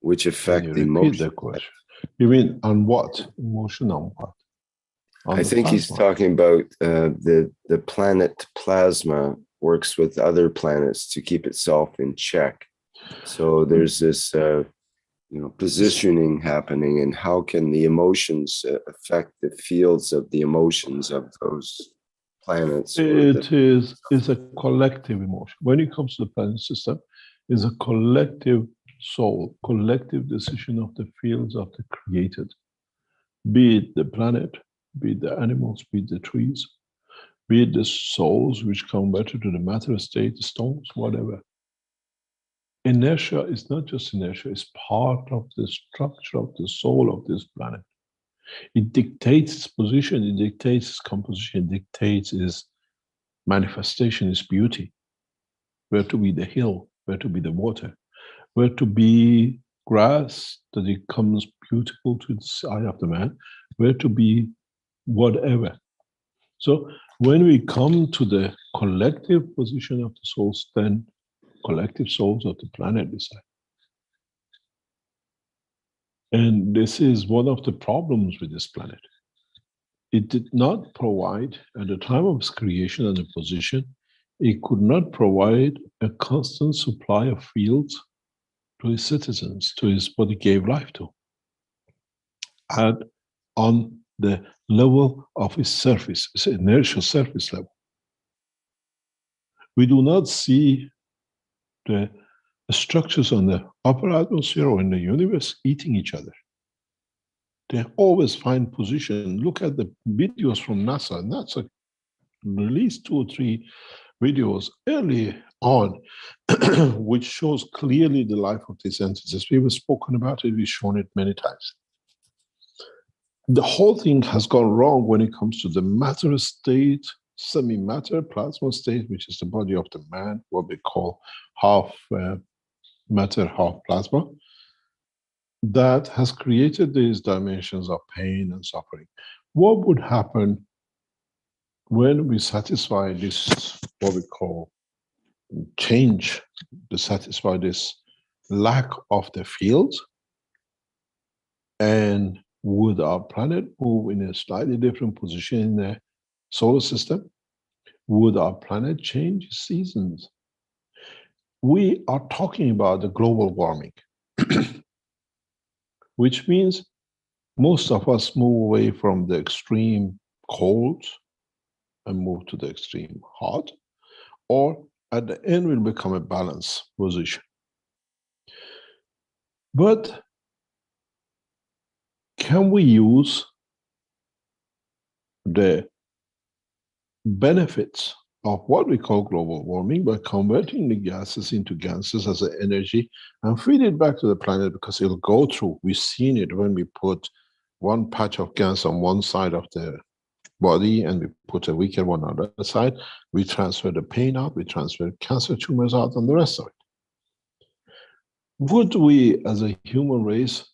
which effect Can the you repeat emotion? the question? You mean on what? Emotion on what? On I the think he's plasma? talking about the planet plasma works with other planets to keep itself in check. So there's this positioning happening, and how can the emotions affect the fields of the emotions of those planets? It is a collective emotion. When it comes to the planet system, it's a collective soul, collective decision of the fields of the created, be it the planet, be it the animals, be it the trees, be it the souls which come better to the matter state, the stones, whatever. Inertia is not just inertia, it's part of the structure of the soul of this planet. It dictates its position, it dictates its composition, it dictates its manifestation, its beauty. Where to be the hill, where to be the water, where to be grass that it comes beautiful to the eye of the man, where to be whatever. So when we come to the collective position of the souls, then collective souls of the planet decide. And this is one of the problems with this planet. It did not provide, at the time of its creation and the position, it could not provide a constant supply of fields to its citizens, to its what it gave life to, and on the level of its surface, its inertial surface level. We do not see the structures on the upper atmosphere or in the universe eating each other. They always find position. Look at the videos from NASA. NASA released 2 or 3 videos early on, which shows clearly the life of these entities. We've spoken about it, we've shown it many times. The whole thing has gone wrong when it comes to the matter state, semi-matter, plasma state, which is the body of the man, what we call half matter, half plasma. That has created these dimensions of pain and suffering. What would happen when we satisfy this, what we call change, to satisfy this lack of the fields? And would our planet move in a slightly different position in the solar system? Would our planet change seasons? We are talking about the global warming, which means most of us move away from the extreme cold and move to the extreme hot, or at the end will become a balanced position. But can we use the benefits of what we call global warming by converting the gases into gases as an energy and feed it back to the planet, because it'll go through. We've seen it when we put one patch of gas on one side of the body and we put a weaker one on the other side. We transfer the pain out, we transfer cancer tumors out, and the rest of it. Would we, as a human race,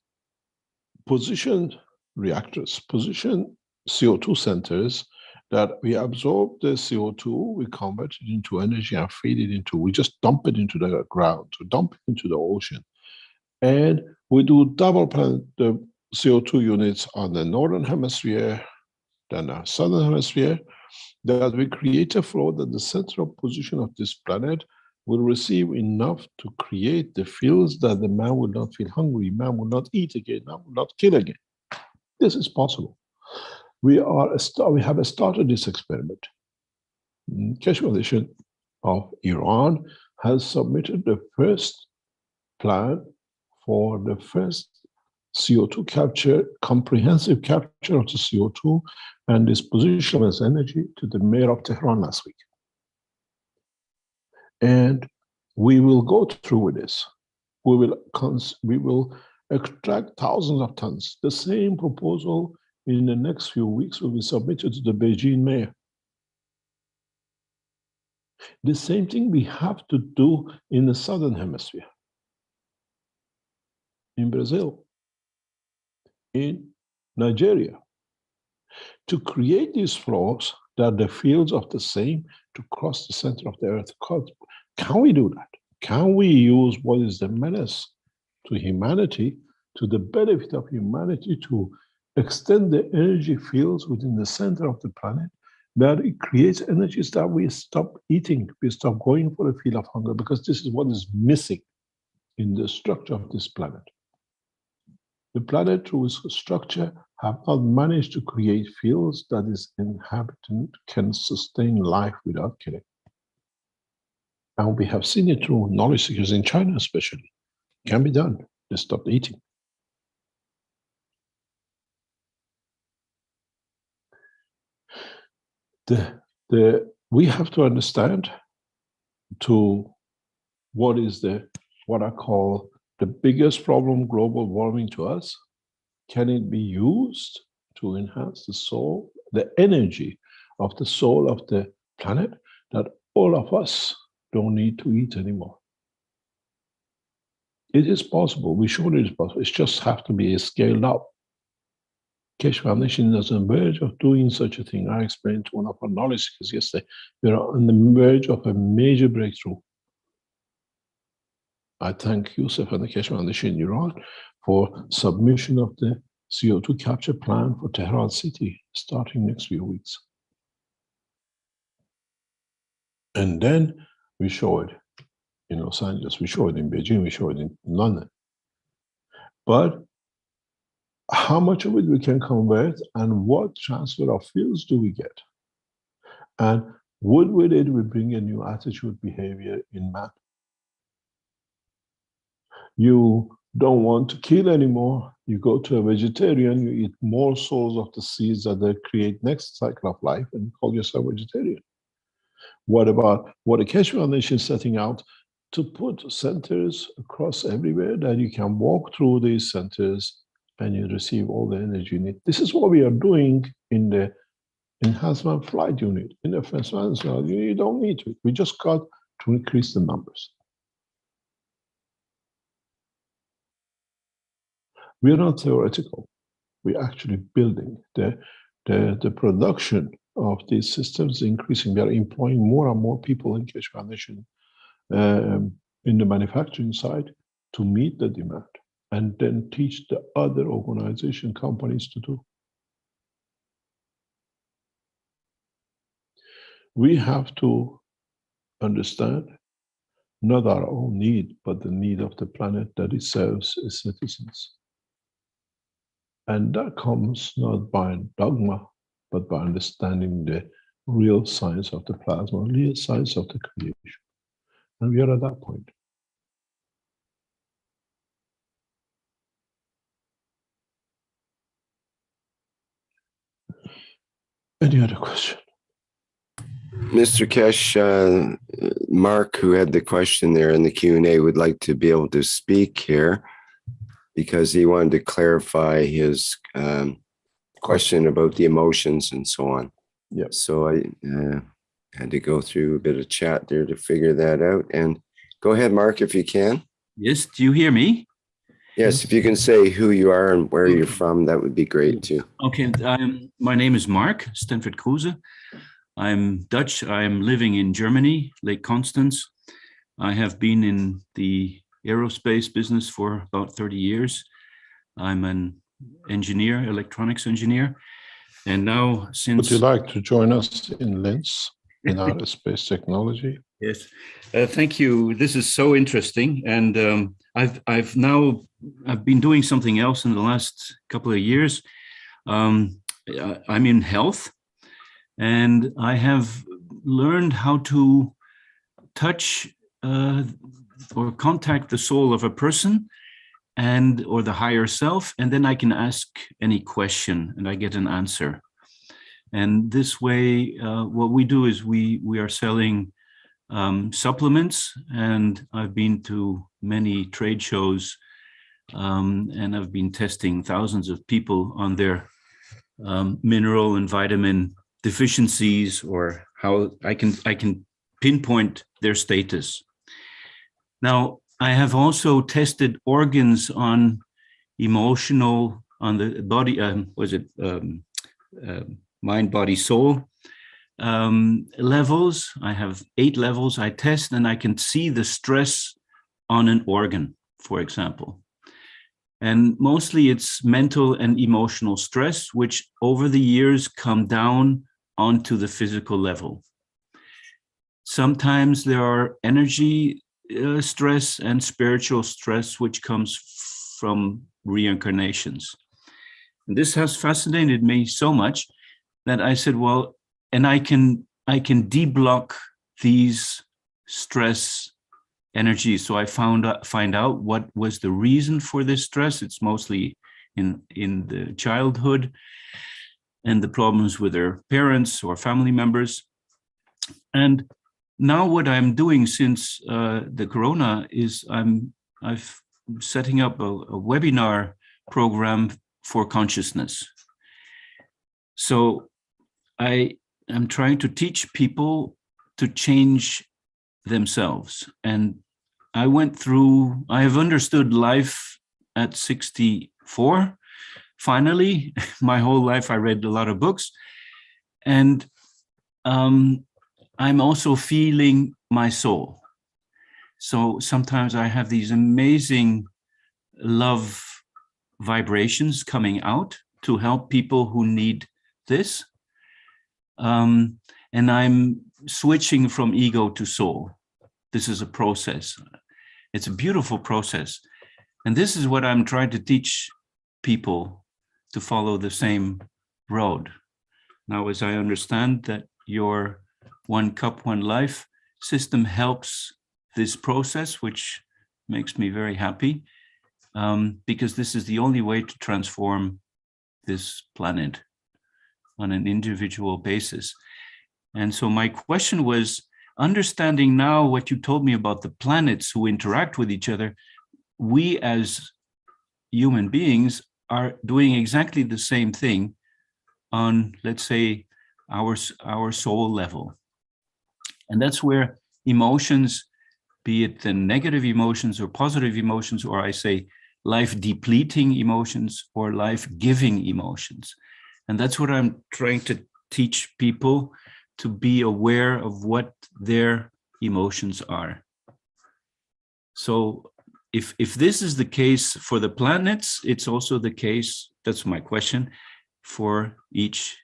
position reactors, position CO2 centers that we absorb the CO2, we convert it into energy and feed it into, we just dump it into the ground, we dump it into the ocean. And we do double planet the CO2 units on the northern hemisphere, then the southern hemisphere, that we create a flow that the central position of this planet will receive enough to create the fields that the man will not feel hungry, man will not eat again, man will not kill again. This is possible. We have started this experiment. Keshe Foundation of Iran has submitted the first plan for the first CO2 capture, comprehensive capture of the CO2 and disposition as energy to the mayor of Tehran last week. And we will go through with this. We will extract thousands of tons. The same proposal in the next few weeks will be submitted to the Beijing mayor. The same thing we have to do in the southern hemisphere, in Brazil, in Nigeria, to create these flows that the fields of the same to cross the center of the earth. Can we do that? Can we use what is the menace to humanity, to the benefit of humanity, to extend the energy fields within the center of the planet, that it creates energies that we stop eating, we stop going for the feel of hunger, because this is what is missing in the structure of this planet. The planet, through its structure, have not managed to create fields that its inhabitant can sustain life without killing. And we have seen it through knowledge seekers in China, especially. It can be done. They stopped eating. We have to understand what I call the biggest problem, global warming to us. Can it be used to enhance the soul, the energy of the soul of the planet, that all of us don't need to eat anymore? It is possible. We showed it is possible. It just have to be scaled up. Keshe Foundation is on the verge of doing such a thing. I explained to one of our knowledge seekers yesterday, we are on the verge of a major breakthrough. I thank Yusuf and the Keshe Foundation in Iran for submission of the CO2 capture plan for Tehran city starting next few weeks. And then we show it in Los Angeles, we show it in Beijing, we show it in London. But how much of it we can convert, and what transfer of fields do we get? And would with it we bring a new attitude, behavior in man? You don't want to kill anymore. You go to a vegetarian, you eat morsels of the seeds that they create next cycle of life, and you call yourself vegetarian. What about what the Keshe Foundation is setting out to put centers across everywhere, that you can walk through these centers and you receive all the energy you need? This is what we are doing in the enhancement flight unit. In the enhancement unit, you don't need to. We just got to increase the numbers. We are not theoretical. We're actually building. The production of these systems is increasing. We are employing more and more people in Keshe Foundation in the manufacturing side to meet the demand, and then teach the other organization companies to do. We have to understand not our own need, but the need of the planet that it serves its citizens. And that comes not by dogma, but by understanding the real science of the plasma, real science of the creation. And we are at that point. Any other question? Mr. Keshe, Mark, who had the question there in the Q&A, would like to be able to speak here because he wanted to clarify his question about the emotions and so on. Yep. So I had to go through a bit of chat there to figure that out. And go ahead, Mark, if you can. Yes, do you hear me? Yes, if you can say who you are and where you're from, that would be great too. Okay, my name is Mark Stanford Kruse. I'm Dutch. I'm living in Germany, Lake Constance. I have been in the aerospace business for about 30 years. I'm an engineer, electronics engineer. And now Would since... you like to join us in Linz in aerospace technology? Yes, thank you. This is so interesting. And I've been doing something else in the last couple of years. I'm in health, and I have learned how to touch or contact the soul of a person or the higher self, and then I can ask any question and I get an answer. And this way, what we do is we are selling supplements, and I've been to many trade shows, and I've been testing thousands of people on their mineral and vitamin deficiencies, or how I can pinpoint their status. Now, I have also tested organs on emotional, on the body, mind, body, soul levels. I have 8 levels I test, and I can see the stress on an organ, for example. And mostly it's mental and emotional stress, which over the years come down onto the physical level. Sometimes there are energy stress and spiritual stress, which comes from reincarnations. And this has fascinated me so much that I said, well, and I can deblock these stress energies. So I find out what was the reason for this stress. It's mostly in the childhood and the problems with their parents or family members. And now what I'm doing since the corona is I'm setting up a webinar program for consciousness. So I am trying to teach people to change themselves. And I have understood life at 64. Finally, my whole life, I read a lot of books. And I'm also feeling my soul. So sometimes I have these amazing love vibrations coming out to help people who need this. And I'm switching from ego to soul. This is a process. It's a beautiful process. And this is what I'm trying to teach people, to follow the same road. Now, as I understand that your One Cup, One Life system helps this process, which makes me very happy, because this is the only way to transform this planet on an individual basis. And so my question was, understanding now what you told me about the planets who interact with each other, we as human beings are doing exactly the same thing on, let's say, our soul level. And that's where emotions, be it the negative emotions or positive emotions, or I say life-depleting emotions or life-giving emotions. And that's what I'm trying to teach people, to be aware of what their emotions are. So if this is the case for the planets, it's also the case, that's my question, for each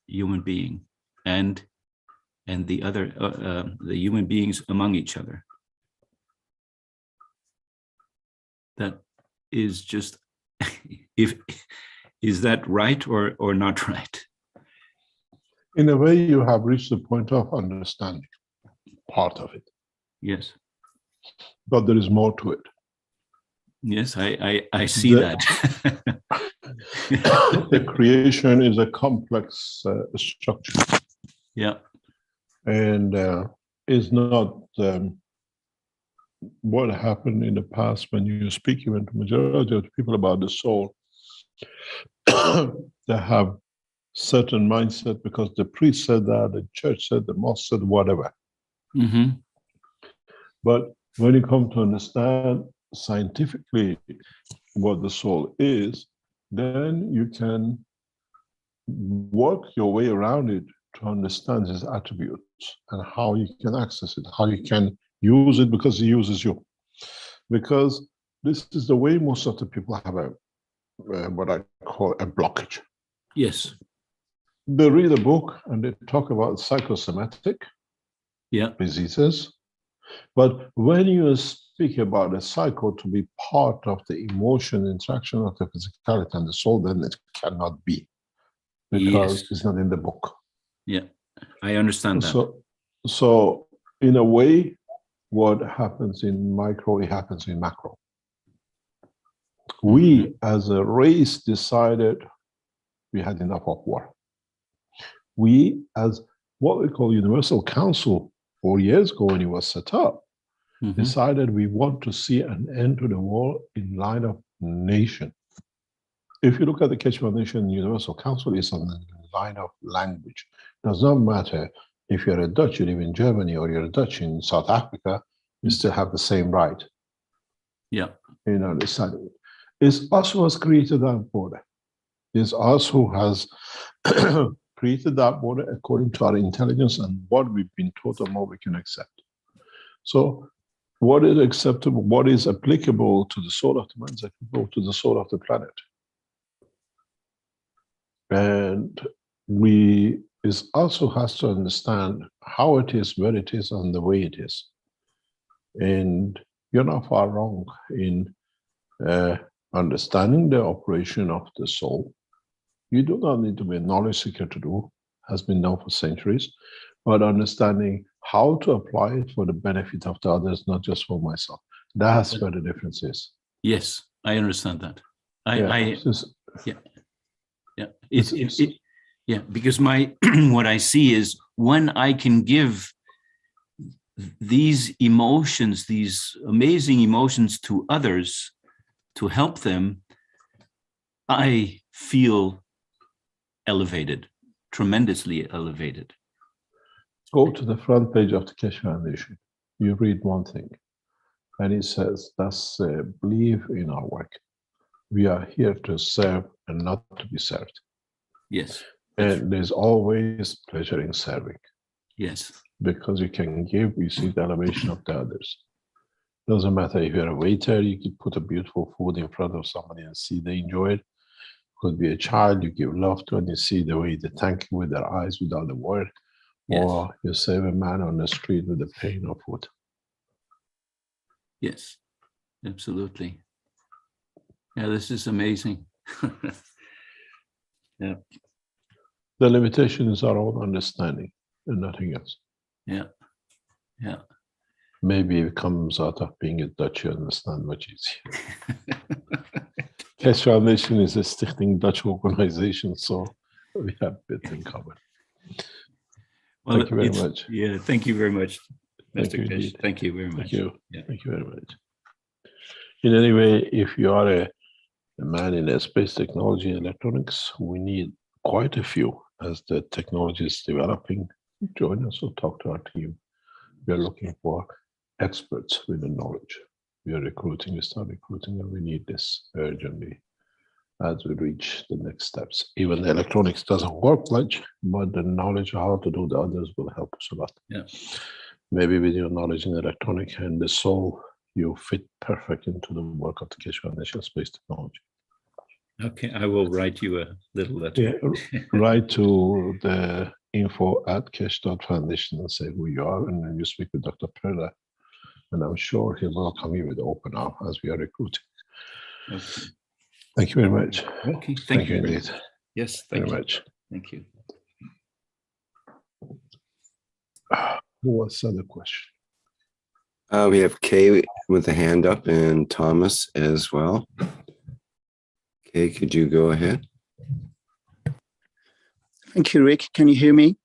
human being and the other, the human beings among each other. That is just, is that right or not right? In a way, you have reached the point of understanding, part of it. Yes. But there is more to it. Yes, I see that. The creation is a complex structure. Yeah. And is not what happened in the past when you speak even to majority of people about the soul. They have certain mindset because the priest said that, the church said, the mosque said, whatever. Mm-hmm. But when you come to understand scientifically what the soul is, then you can work your way around it to understand its attributes and how you can access it, how you can use it because it uses you. because this is the way most of the people have a what I call a blockage. Yes. They read a book and they talk about psychosomatic Yeah. diseases, but when you speak about a psycho to be part of the emotion, interaction of the physicality and the soul, then it cannot be, because Yes. it's not in the book. Yeah. I understand that. So in a way, what happens in micro, it happens in macro. We as a race decided we had enough of war. We as what we call Universal Council 4 years ago when it was set up, decided we want to see an end to the war in line of nation. If you look at the Keshe Foundation Universal Council, it's on the line of language. Does not matter if you're a Dutch, you live in Germany, or you're a Dutch in South Africa, you still have the same right. Yeah. In understanding. It's us who has created that border. It's us who has created that border according to our intelligence and what we've been taught and what we can accept. So what is acceptable, what is applicable to the soul of the man is applicable to the soul of the planet. And it's also has to understand how it is, where it is, and the way it is. And you're not far wrong in understanding the operation of the soul. You do not need to be a knowledge seeker to do, has been done for centuries, but understanding how to apply it for the benefit of the others, not just for myself. That's where the difference is. Yes, I understand that. Because what I see is when I can give these emotions, these amazing emotions to others to help them, I feel elevated, tremendously elevated. Go to the front page of the Keshe Foundation. You read one thing, and it says, "Thus believe in our work. We are here to serve and not to be served." Yes. And there's always pleasure in serving. Yes. Because you can give, you see the elevation of the others. Doesn't matter if you're a waiter, you could put a beautiful food in front of somebody and see they enjoy it. Could be a child you give love to and you see the way they thank you with their eyes without a word. Yes. Or you save a man on the street with the pain of food. Yes, absolutely. Yeah, this is amazing. Yeah. The limitation is our own understanding and nothing else. Yeah. Yeah. Maybe it comes out of being a Dutch, you understand much easier. Keshe Foundation is a Stichting Dutch organization, so we have bits in common. Well, thank you very much. Yeah, thank you very much, Mr. Thank Keshe. Thank you very much. Thank you. Yeah. Thank you very much. In any way, if you are a man in space technology and electronics, we need quite a few as the technology is developing. Join us or talk to our team. We are looking for experts with the knowledge. We are recruiting, we start recruiting, and we need this urgently as we reach the next steps. Even the electronics doesn't work much, but the knowledge of how to do the others will help us a lot. Yeah. Maybe with your knowledge in electronic and the soul, you fit perfect into the work of the Keshe Foundation Space Technology. Okay, I will write you a little letter. Yeah, write to the info@keshe.foundation and say who you are, and then you speak with Dr. Perla, and I'm sure he'll welcome you with open arms as we are recruiting. Okay. Thank you very much. Okay, thank you indeed. Yes, very thank you. much. Thank you. Who was the other question? We have Kay with a hand up and Thomas as well. Kay, could you go ahead? Thank you, Rick. Can you hear me?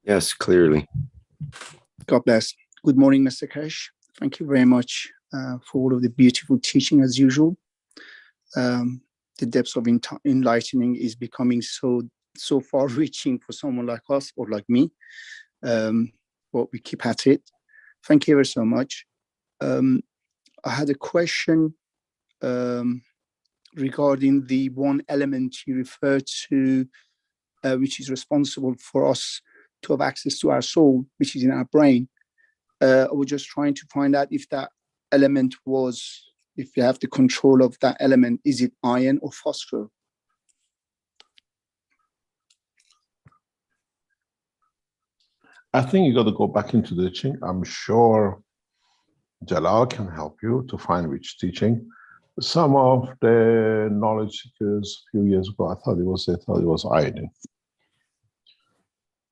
Yes, clearly. God bless. Good morning, Mr. Keshe. Thank you very much for all of the beautiful teaching as usual. The depths of enlightening is becoming so far-reaching for someone like us or like me. But we keep at it. Thank you ever so much. I had a question regarding the one element you referred to, which is responsible for us to have access to our soul, which is in our brain. I was just trying to find out if that element was, if you have the control of that element, is it iron or phosphor? I think you got to go back into the teaching. I'm sure Jalal can help you to find which teaching. Some of the knowledge seekers a few years ago, they thought it was iodine.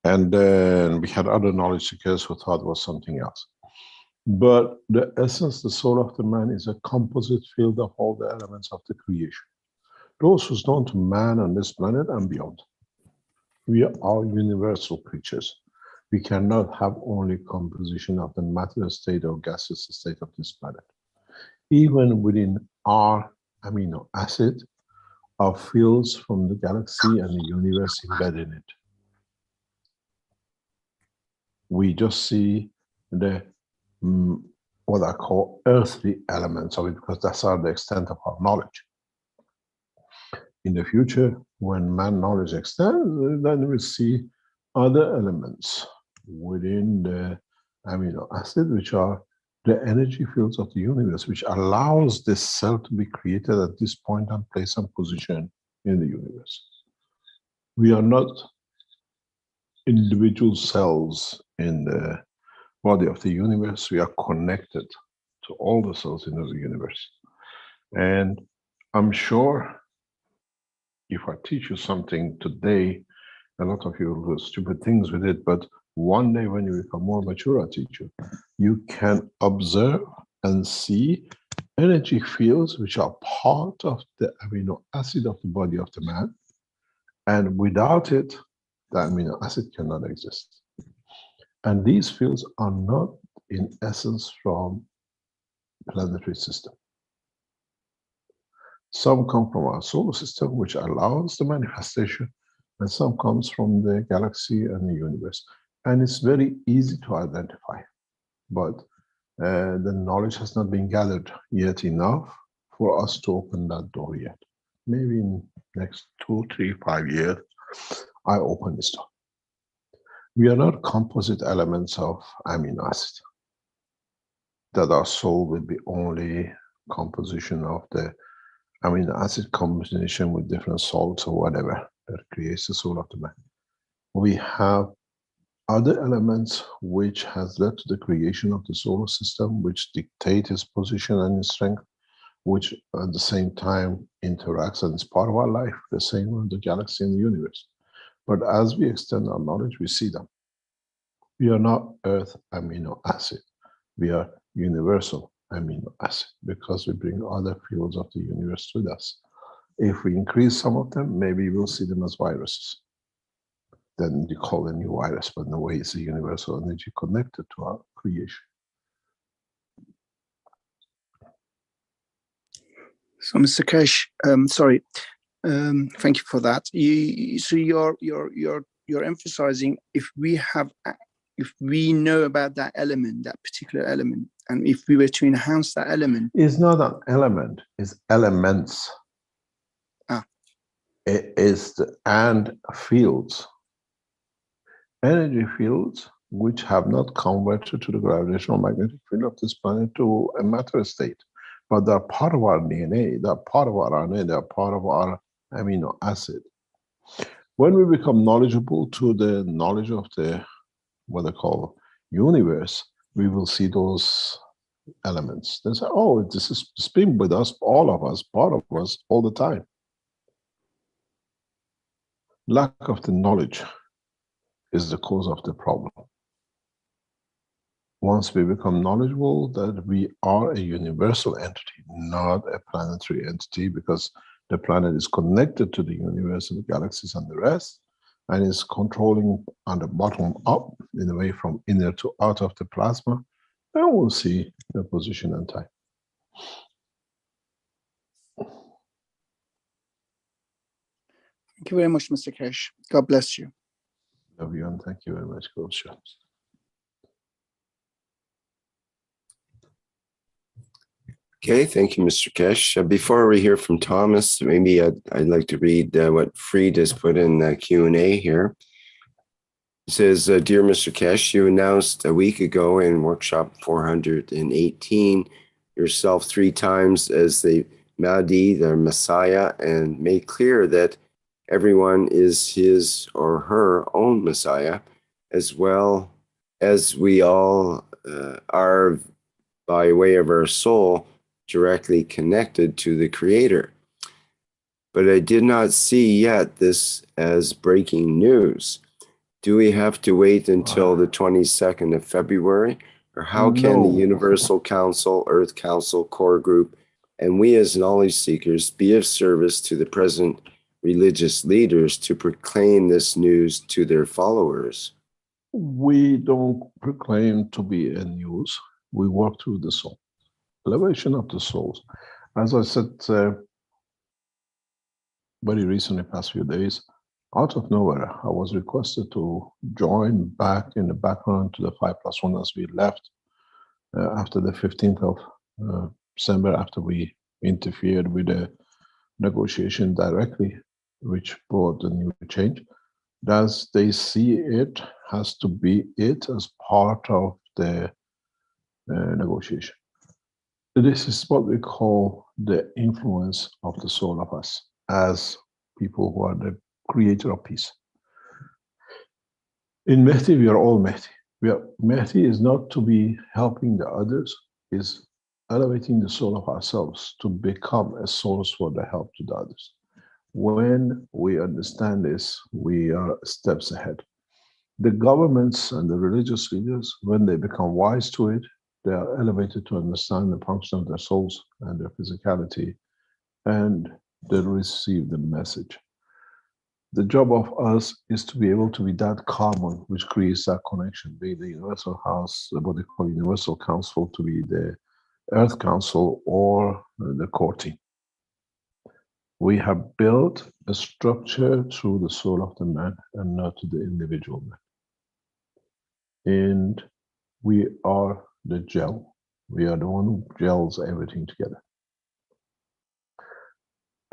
And then we had other knowledge seekers who thought it was something else. But the essence, the soul of the man is a composite field of all the elements of the creation. Those who's known to man on this planet and beyond. We are universal creatures. We cannot have only composition of the matter state or gaseous state of this planet. Even within our amino acid are fields from the galaxy and the universe embedded in it. We just see the what I call earthly elements of it, because that's the extent of our knowledge. In the future, when man knowledge extends, then we see other elements within the amino acid, which are the energy fields of the universe, which allows this cell to be created at this point and place and position in the universe. We are not individual cells in the body of the universe. We are connected to all the cells in the universe. And I'm sure if I teach you something today, a lot of you will do stupid things with it, but one day when you become more mature, I'll teach you. You can observe and see energy fields which are part of the amino acid of the body of the man. And without it, the amino acid cannot exist. And these fields are not in essence from planetary system. Some come from our solar system, which allows the manifestation, and some comes from the galaxy and the universe. And it's very easy to identify, but the knowledge has not been gathered yet enough for us to open that door yet. Maybe in next 2, 3, 5 years, I open this door. We are not composite elements of amino acid, that our soul will be only composition of the amino acid combination with different salts or whatever that creates the soul of the man. We have other elements which has led to the creation of the solar system, which dictate its position and its strength, which at the same time interacts and is part of our life, the same with the galaxy and the universe. But as we extend our knowledge, we see them. We are not earth amino acid. We are universal amino acid, because we bring other fields of the universe with us. If we increase some of them, maybe we'll see them as viruses. Then you call a new virus, but in a way it's a universal energy connected to our creation. So, Mr. Keshe, thank you for that. So you're emphasizing if we know about that element, that particular element, and if we were to enhance that element. It's not an element, it's elements. It is and fields. Energy fields which have not converted to the gravitational magnetic field of this planet to a matter state. But they're part of our DNA, they're part of our RNA, they're part of our amino acid. When we become knowledgeable to the knowledge of the, what they call universe, we will see those elements. They say, oh, this is been with us, all of us, part of us, all the time. Lack of the knowledge is the cause of the problem. Once we become knowledgeable that we are a universal entity, not a planetary entity, because the planet is connected to the universe and the galaxies and the rest, and is controlling on the bottom up in a way from inner to out of the plasma, then we'll see the position and time. Thank you very much, Mr. Keshe. God bless you. Love you and thank you very much, Coach. Okay, thank you, Mr. Keshe. Before we hear from Thomas, maybe I'd like to read what Fried has put in the Q&A here. It says, Dear Mr. Keshe, you announced a week ago in workshop 418 yourself 3 times as the Mahdi, the Messiah, and make clear that everyone is his or her own Messiah, as well as we all are, by way of our soul, directly connected to the Creator. But I did not see yet this as breaking news. Do we have to wait until the 22nd of February? Or how can the No. Universal Council, Earth Council, Core Group, and we as knowledge seekers be of service to the present religious leaders to proclaim this news to their followers? We don't proclaim to be a news. We work through the soul. Elevation of the souls. As I said very recently, past few days, out of nowhere, I was requested to join back in the background to the 5+1 as we left after the 15th of December, after we interfered with the negotiation directly, which brought the new change. As they see it, has to be it as part of the negotiation. This is what we call the influence of the soul of us as people who are the creator of peace. In Mehdi, we are all Mehdi. Mehdi is not to be helping the others, is elevating the soul of ourselves to become a source for the help to the others. When we understand this, we are steps ahead. The governments and the religious leaders, when they become wise to it, they are elevated to understand the function of their souls and their physicality, and they receive the message. The job of us is to be able to be that common, which creates that connection, be the Universal House, what they call Universal Council, to be the Earth Council or the core team. We have built a structure through the soul of the man and not to the individual man. And we are the gel. We are the one who gels everything together.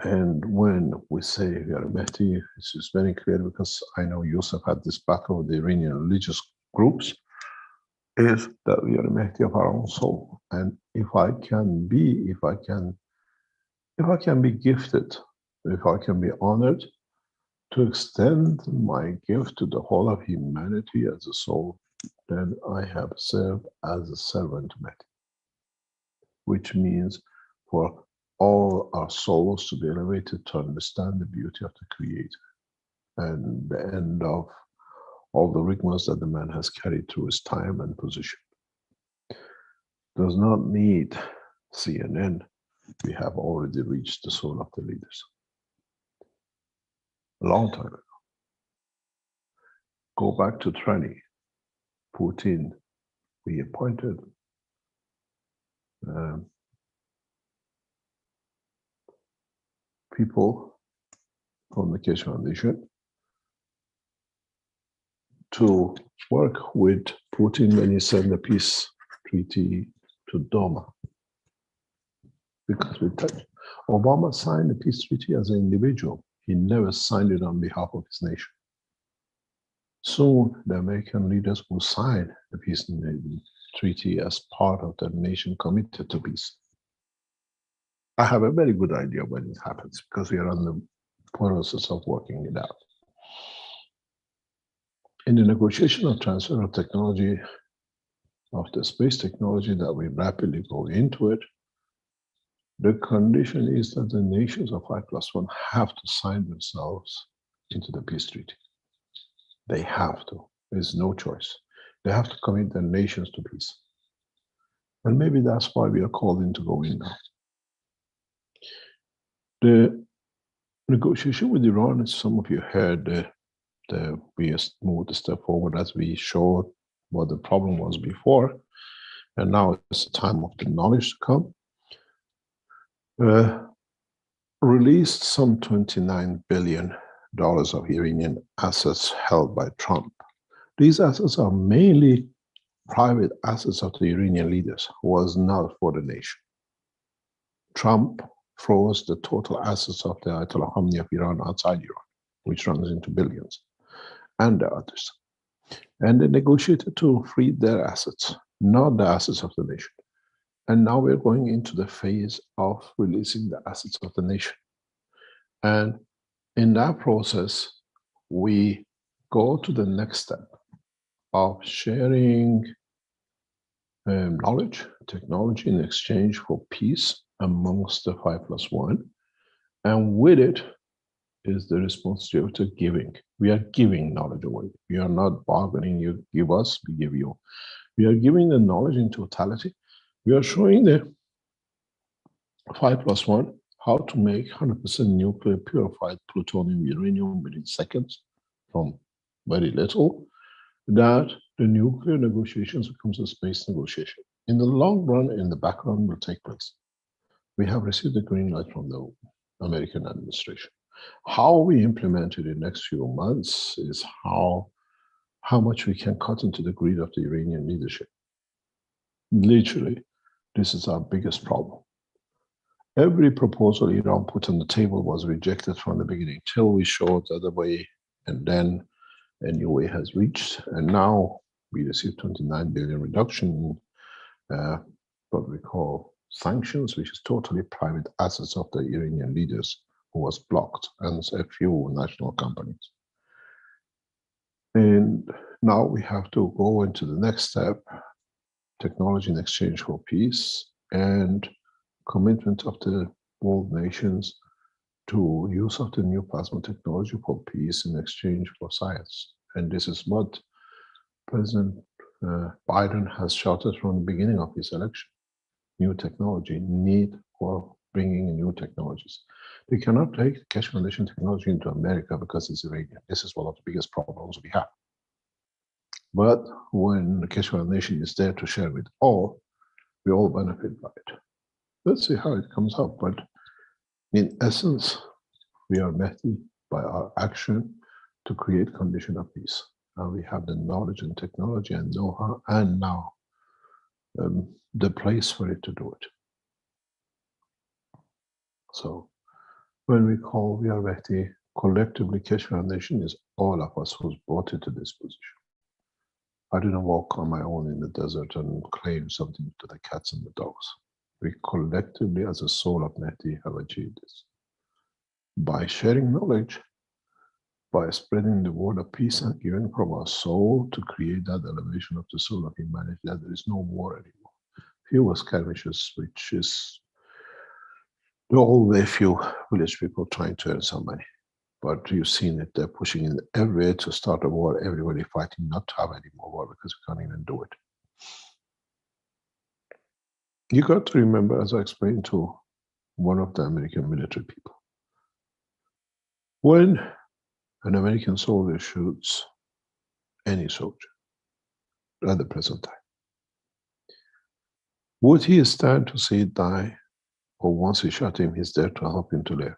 And when we say we are a Mehdi, it's just very clear, because I know Yusuf had this battle with the Iranian religious groups, is that we are a Mehdi of our own soul. And if I can be gifted, if I can be honored to extend my gift to the whole of humanity as a soul, then I have served as a servant Mehdi, which means for all our souls to be elevated to understand the beauty of the Creator and the end of all the rigmaroles that the man has carried through his time and position. Does not need CNN. We have already reached the soul of the leaders a long time ago. Go back to Trani, Putin, we appointed people from the Keshe Foundation to work with Putin when he signed the peace treaty to Doma. Because we touched. Obama signed the peace treaty as an individual. He never signed it on behalf of his nation. Soon, the American leaders will sign the peace treaty as part of their nation committed to peace. I have a very good idea when it happens, because we are on the process of working it out. In the negotiation of transfer of technology, of the space technology that we rapidly go into it, the condition is that the nations of 5+1 have to sign themselves into the peace treaty. They have to. There's no choice. They have to commit their nations to peace. And maybe that's why we are called in to go in now. The negotiation with Iran, as some of you heard, we moved a step forward as we showed what the problem was before. And now it's the time of the knowledge to come. Released some $29 billion of Iranian assets held by Trump. These assets are mainly private assets of the Iranian leaders, was not for the nation. Trump froze the total assets of the Ayatollah Khamenei of Iran outside Iran, which runs into billions, and the others. And they negotiated to free their assets, not the assets of the nation. And now we're going into the phase of releasing the assets of the nation. And in that process, we go to the next step of sharing knowledge, technology in exchange for peace amongst the 5+1. And with it is the responsibility of giving. We are giving knowledge away. We are not bargaining, you give us, we give you. We are giving the knowledge in totality. We are showing the 5+1 how to make 100% nuclear purified plutonium uranium within seconds from very little, that the nuclear negotiations becomes a space negotiation. In the long run, in the background will take place. We have received the green light from the American administration. How we implement it in the next few months is how much we can cut into the greed of the Iranian leadership. Literally, this is our biggest problem. Every proposal Iran put on the table was rejected from the beginning till we showed the other way, and then a new way has reached. And now we received 29 billion reduction in what we call sanctions, which is totally private assets of the Iranian leaders who was blocked, and a few national companies. And now we have to go into the next step, technology in exchange for peace, and commitment of the world nations to use of the new plasma technology for peace in exchange for science. And this is what President Biden has shouted from the beginning of his election. New technology, need for bringing in new technologies. They cannot take the Keshe Foundation technology into America because it's Iranian. This is one of the biggest problems we have. But when the Keshe Foundation is there to share with all, we all benefit by it. Let's see how it comes up. But in essence, we are Mehdi by our action to create condition of peace. And we have the knowledge and technology and know-how, and now the place for it to do it. So when we call We Are Mehdi, collectively Keshe Foundation is all of us who's brought it to this position. I didn't walk on my own in the desert and claim something to the cats and the dogs. We collectively as a soul of Mehdi have achieved this. By sharing knowledge, by spreading the word of peace and giving from our soul to create that elevation of the soul of humanity, that there is no war anymore. Few skirmishes, which is the old way few village people trying to earn some money. But you've seen it, they're pushing in every way to start a war, everybody fighting not to have any more war because we can't even do it. You got to remember, as I explained to one of the American military people, when an American soldier shoots any soldier at the present time, would he stand to see it die, or once he shot him, he's there to help him to live?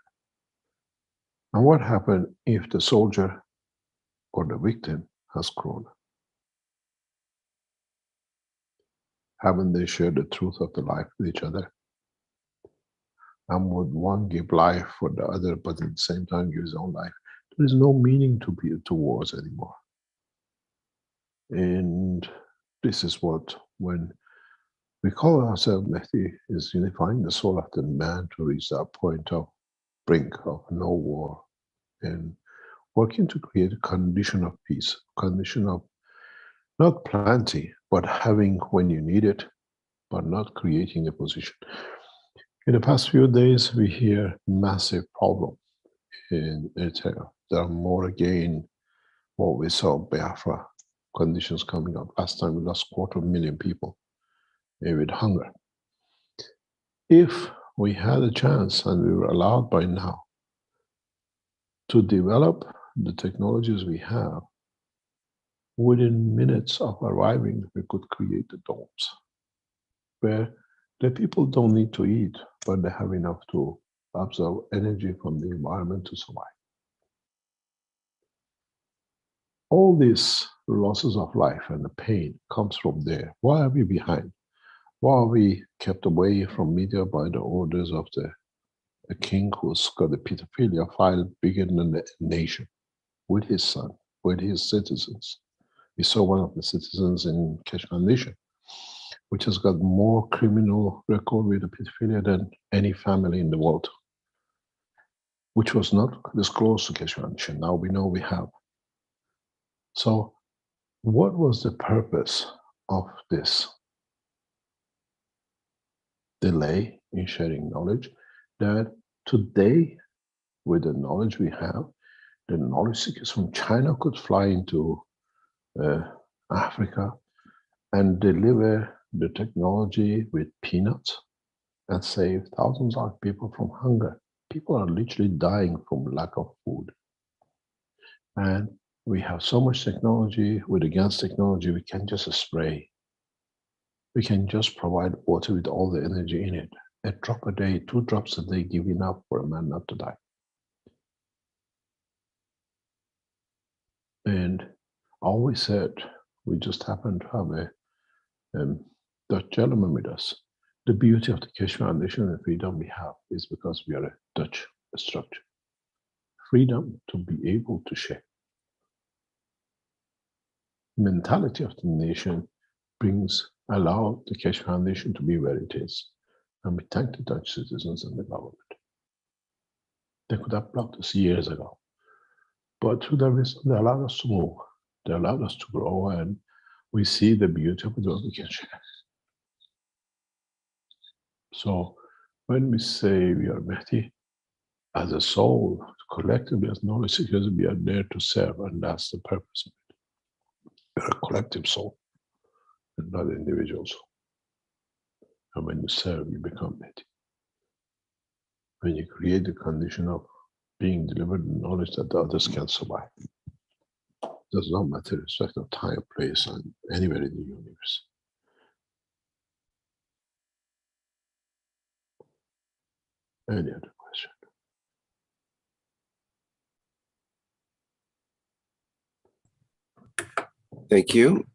And what happened if the soldier or the victim has corona? Haven't they shared the truth of the life with each other? And would one give life for the other, but at the same time give his own life? There is no meaning to wars anymore. And this is what, when we call ourselves Mehdi, is unifying the soul of the man to reach that point of brink of no war, and working to create a condition of peace, condition of not plenty, but having when you need it, but not creating a position. In the past few days, we hear massive problem in Eritrea. There are more again, what we saw Biafra conditions coming up. Last time we lost 250,000 people with hunger. If we had a chance, and we were allowed by now, to develop the technologies we have, within minutes of arriving, we could create the domes where the people don't need to eat, but they have enough to absorb energy from the environment to survive. All these losses of life and the pain comes from there. Why are we behind? Why are we kept away from media by the orders of a king who's got a pedophilia file bigger than the nation, with his son, with his citizens? We saw one of the citizens in Keshe Foundation which has got more criminal record with pedophilia than any family in the world, which was not disclosed to Keshe Foundation. Now we know we have. So what was the purpose of this delay in sharing knowledge? That today, with the knowledge we have, the knowledge seekers from China could fly into Africa and deliver the technology with peanuts and save thousands of people from hunger. People are literally dying from lack of food. And we have so much technology. With advanced technology, we can just spray. We can just provide water with all the energy in it. A drop a day, 2 drops a day give enough for a man not to die. And I always said, we just happen to have a Dutch gentleman with us. The beauty of the Keshe Foundation and freedom we have is because we are a Dutch structure. Freedom to be able to share. Mentality of the nation allow the Keshe Foundation to be where it is. And we thank the Dutch citizens and the government. They could have blocked us years ago. But through the reason, they allowed us to move. They allowed us to grow, and we see the beauty of what we can share. So when we say we are Mehdi, as a soul, collectively as knowledge seekers, we are there to serve, and that's the purpose of it. We are a collective soul, and not an individual soul. And when you serve, you become Mehdi. When you create the condition of being delivered the knowledge that the others can survive. Does not matter respect of time, place, and anywhere in the universe. Any other question? Thank you.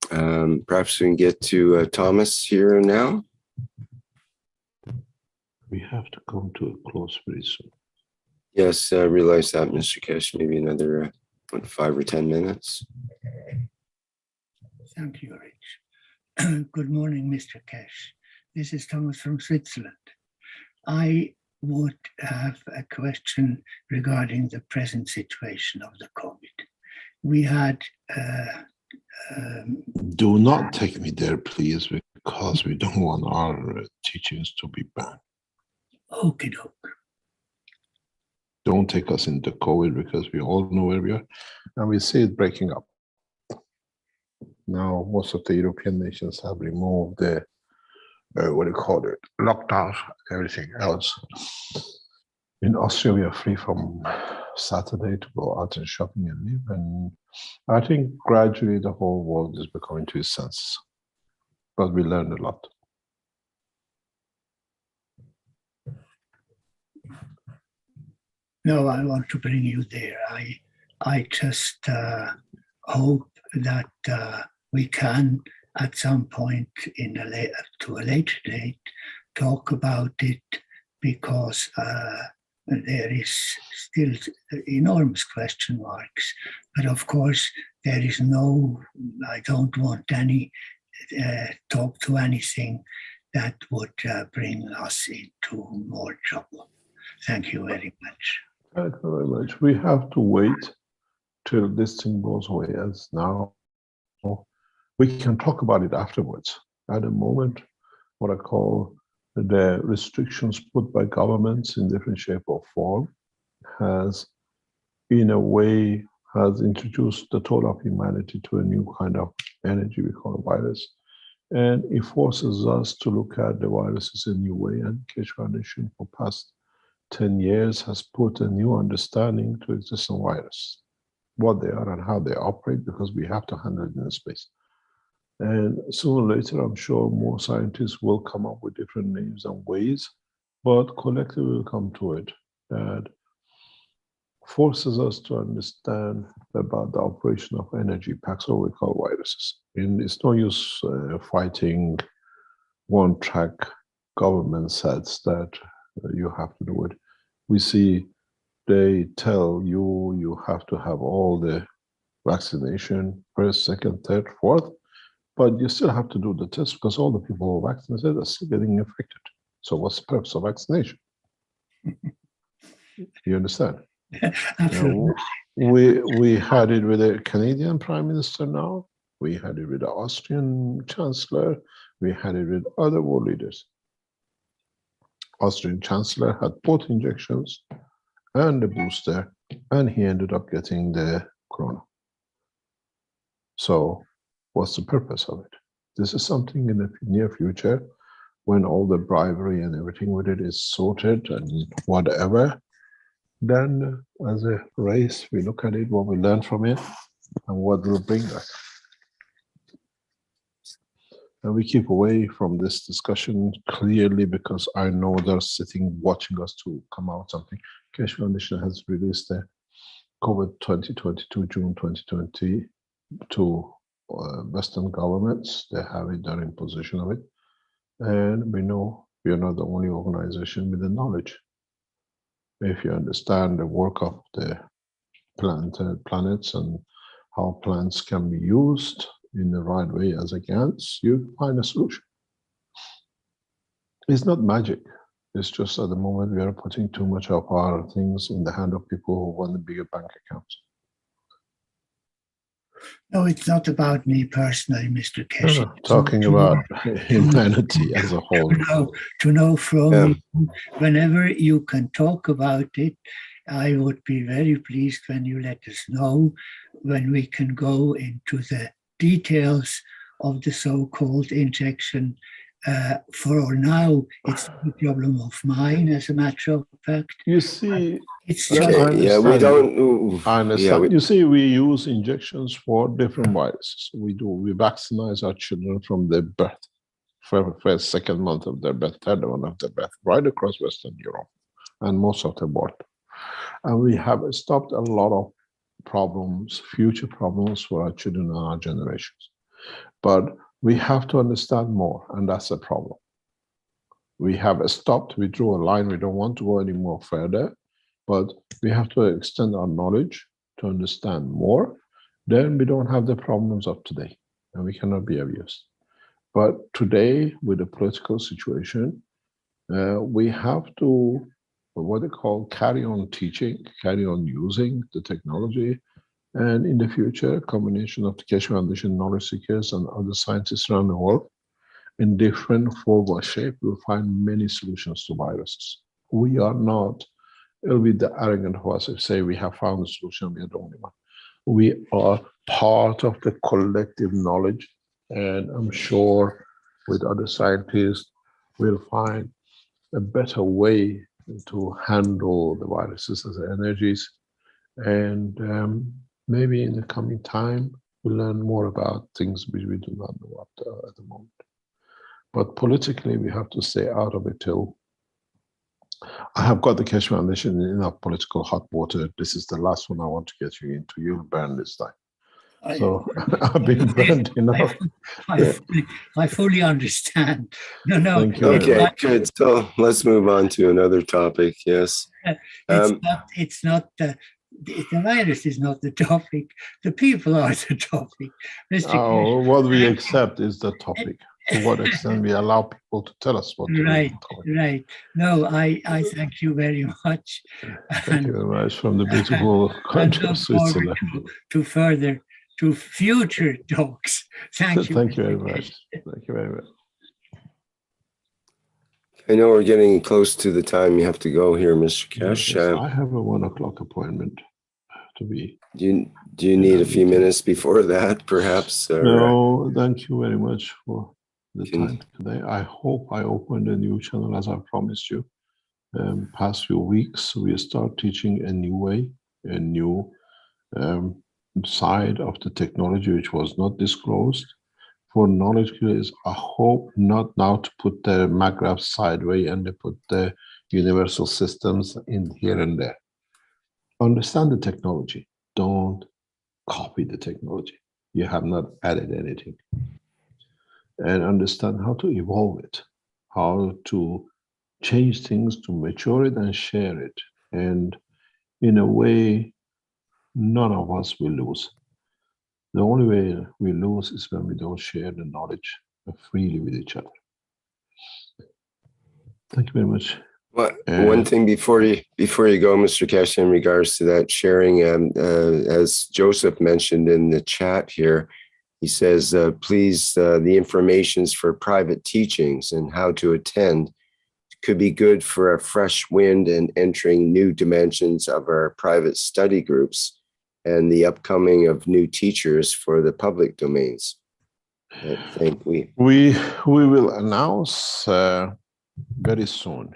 Perhaps we can get to Thomas here now. We have to come to a close very soon. Yes, I realize that, Mr. Keshe, maybe another 5 or 10 minutes. Thank you, Rich. Good morning, Mr. Keshe. This is Thomas from Switzerland. I would have a question regarding the present situation of the COVID. We had do not take me there, please, because we don't want our teachings to be banned. Okie doke. Don't take us into COVID, because we all know where we are, and we see it breaking up. Now, most of the European nations have removed the, what do you call it, lockdown, everything else. In Austria, we are free from Saturday to go out and shopping and live. And I think gradually the whole world is becoming to its senses. But we learned a lot. No, I want to bring you there. I just hope that we can, at some point to a later date, talk about it, because there is still enormous question marks. But of course, there is no, I don't want any talk to anything that would bring us into more trouble. Thank you very much. Thank you very much. We have to wait till this thing goes away, as now we can talk about it afterwards. At the moment, what I call the restrictions put by governments in different shape or form has, in a way, has introduced the total of humanity to a new kind of energy we call a virus. And it forces us to look at the viruses in a new way. And Keshe Foundation for past 10 years has put a new understanding to existing virus, what they are and how they operate, because we have to handle it in space. And sooner or later, I'm sure more scientists will come up with different names and ways, but collectively we'll come to it. That forces us to understand about the operation of energy packs, or we call viruses. And it's no use fighting one-track government sets that you have to do it. We see they tell you you have to have all the vaccination, first, second, third, fourth, But you still have to do the test because all the people who are vaccinated are still getting infected. So what's the purpose of vaccination? You understand? Absolutely. We had it with the Canadian Prime Minister now. We had it with the Austrian Chancellor. We had it with other world leaders. Austrian Chancellor had both injections and the booster, and he ended up getting the corona. So what's the purpose of it? This is something in the near future, when all the bribery and everything with it is sorted and whatever, then as a race, we look at it, what we learn from it, and what will bring us. And we keep away from this discussion clearly because I know they're sitting watching us to come out something. Keshe Foundation has released the COVID 2022, June 2020 to Western governments. They have it, they're in possession of it. And we know we are not the only organization with the knowledge. If you understand the work of the planets and how plants can be used in the right way as a GANs, you find a solution. It's not magic. It's just at the moment we are putting too much of our things in the hand of people who want the bigger bank accounts. No, it's not about me personally, Mr. Keshe. Talking about humanity as a whole. To know from Yeah. you, whenever you can talk about it, I would be very pleased when you let us know, when we can go into the details of the so-called injection. For now, it's not a problem of mine, as a matter of fact. You see, It's Yeah, just, I Okay, yeah, we understand. don't. I understand. Yeah, You see, we use injections for different viruses. We vaccinate our children from their birth, first, second month of their birth, third one of their birth, right across Western Europe and most of the world. And we have stopped a lot of problems, future problems for our children and our generations. But we have to understand more, and that's a problem. We have stopped, we drew a line, we don't want to go any more further, but we have to extend our knowledge to understand more. Then we don't have the problems of today, and we cannot be abused. But today, with the political situation, we have to, what they call, carry on teaching, carry on using the technology, and in the future, a combination of the Keshe Foundation knowledge seekers and other scientists around the world, in different form or shape, we'll find many solutions to viruses. We are not, it'll be the arrogant of us if say we have found a solution, we are the only one. We are part of the collective knowledge, and I'm sure with other scientists, we'll find a better way to handle the viruses as energies. And maybe in the coming time, we'll learn more about things which we do not know at the moment. But politically, we have to stay out of it till I have got the Keshe Foundation in enough political hot water. This is the last one I want to get you into. You'll burn this time. So I've been burned enough. I fully understand. No, Thank you very okay, much. good. So let's move on to another topic. Yes. It's not the virus is not the topic. The people are the topic. Mr. Oh, what we accept is the topic. To what extent we allow people to tell us what to Right, do. right. No, I thank you very much. Thank you very much from the beautiful country of Switzerland. To future talks. Thank you. Thank you very Mr. much. Thank you very much. I know we're getting close to the time you have to go here, Mr. Keshe. Yes, I have a 1 o'clock appointment to be. Do you need a few minutes before that, perhaps? Or, No, thank you very much for the Can- time today. I hope I opened a new channel as I promised you. Past few weeks, we start teaching a new way, a new side of the technology which was not disclosed. For knowledge creators, I hope not now to put the MAGRAPH sideways and they put the universal systems in here and there. Understand the technology. Don't copy the technology. You have not added anything. And understand how to evolve it, how to change things, to mature it and share it. And in a way, none of us will lose. The only way we lose is when we don't share the knowledge freely with each other. Thank you very much. Well, one thing before you go, Mr. Kesh, in regards to that sharing, as Joseph mentioned in the chat here, he says, please, the information's for private teachings and how to attend could be good for a fresh wind and entering new dimensions of our private study groups and the upcoming of new teachers for the public domains. I think we will announce very soon.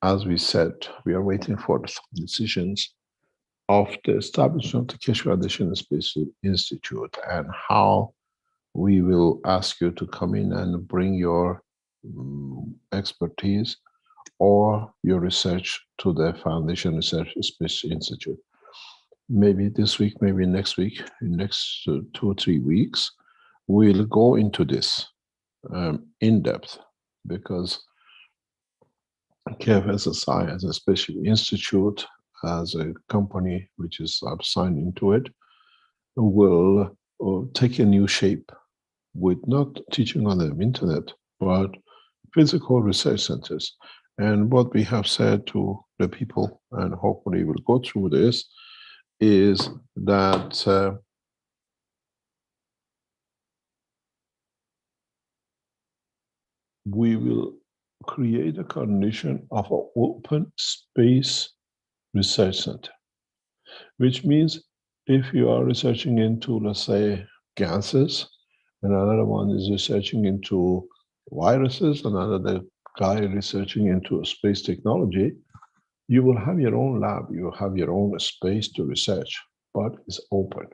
As we said, we are waiting for some decisions of the establishment of the Keshe Foundation Space Institute and how we will ask you to come in and bring your expertise or your research to the Foundation Research Space Institute. Maybe this week, maybe next week, in next 2 or 3 weeks, we'll go into this in depth, because KFSSI as a special institute, as a company which is signed into it, will take a new shape with not teaching on the internet, but physical research centers. And what we have said to the people, and hopefully we'll go through this, is that we will create a condition of an open space research center, which means if you are researching into, let's say, gases, and another one is researching into viruses, another guy researching into space technology, you will have your own lab, you will have your own space to research, but it's open.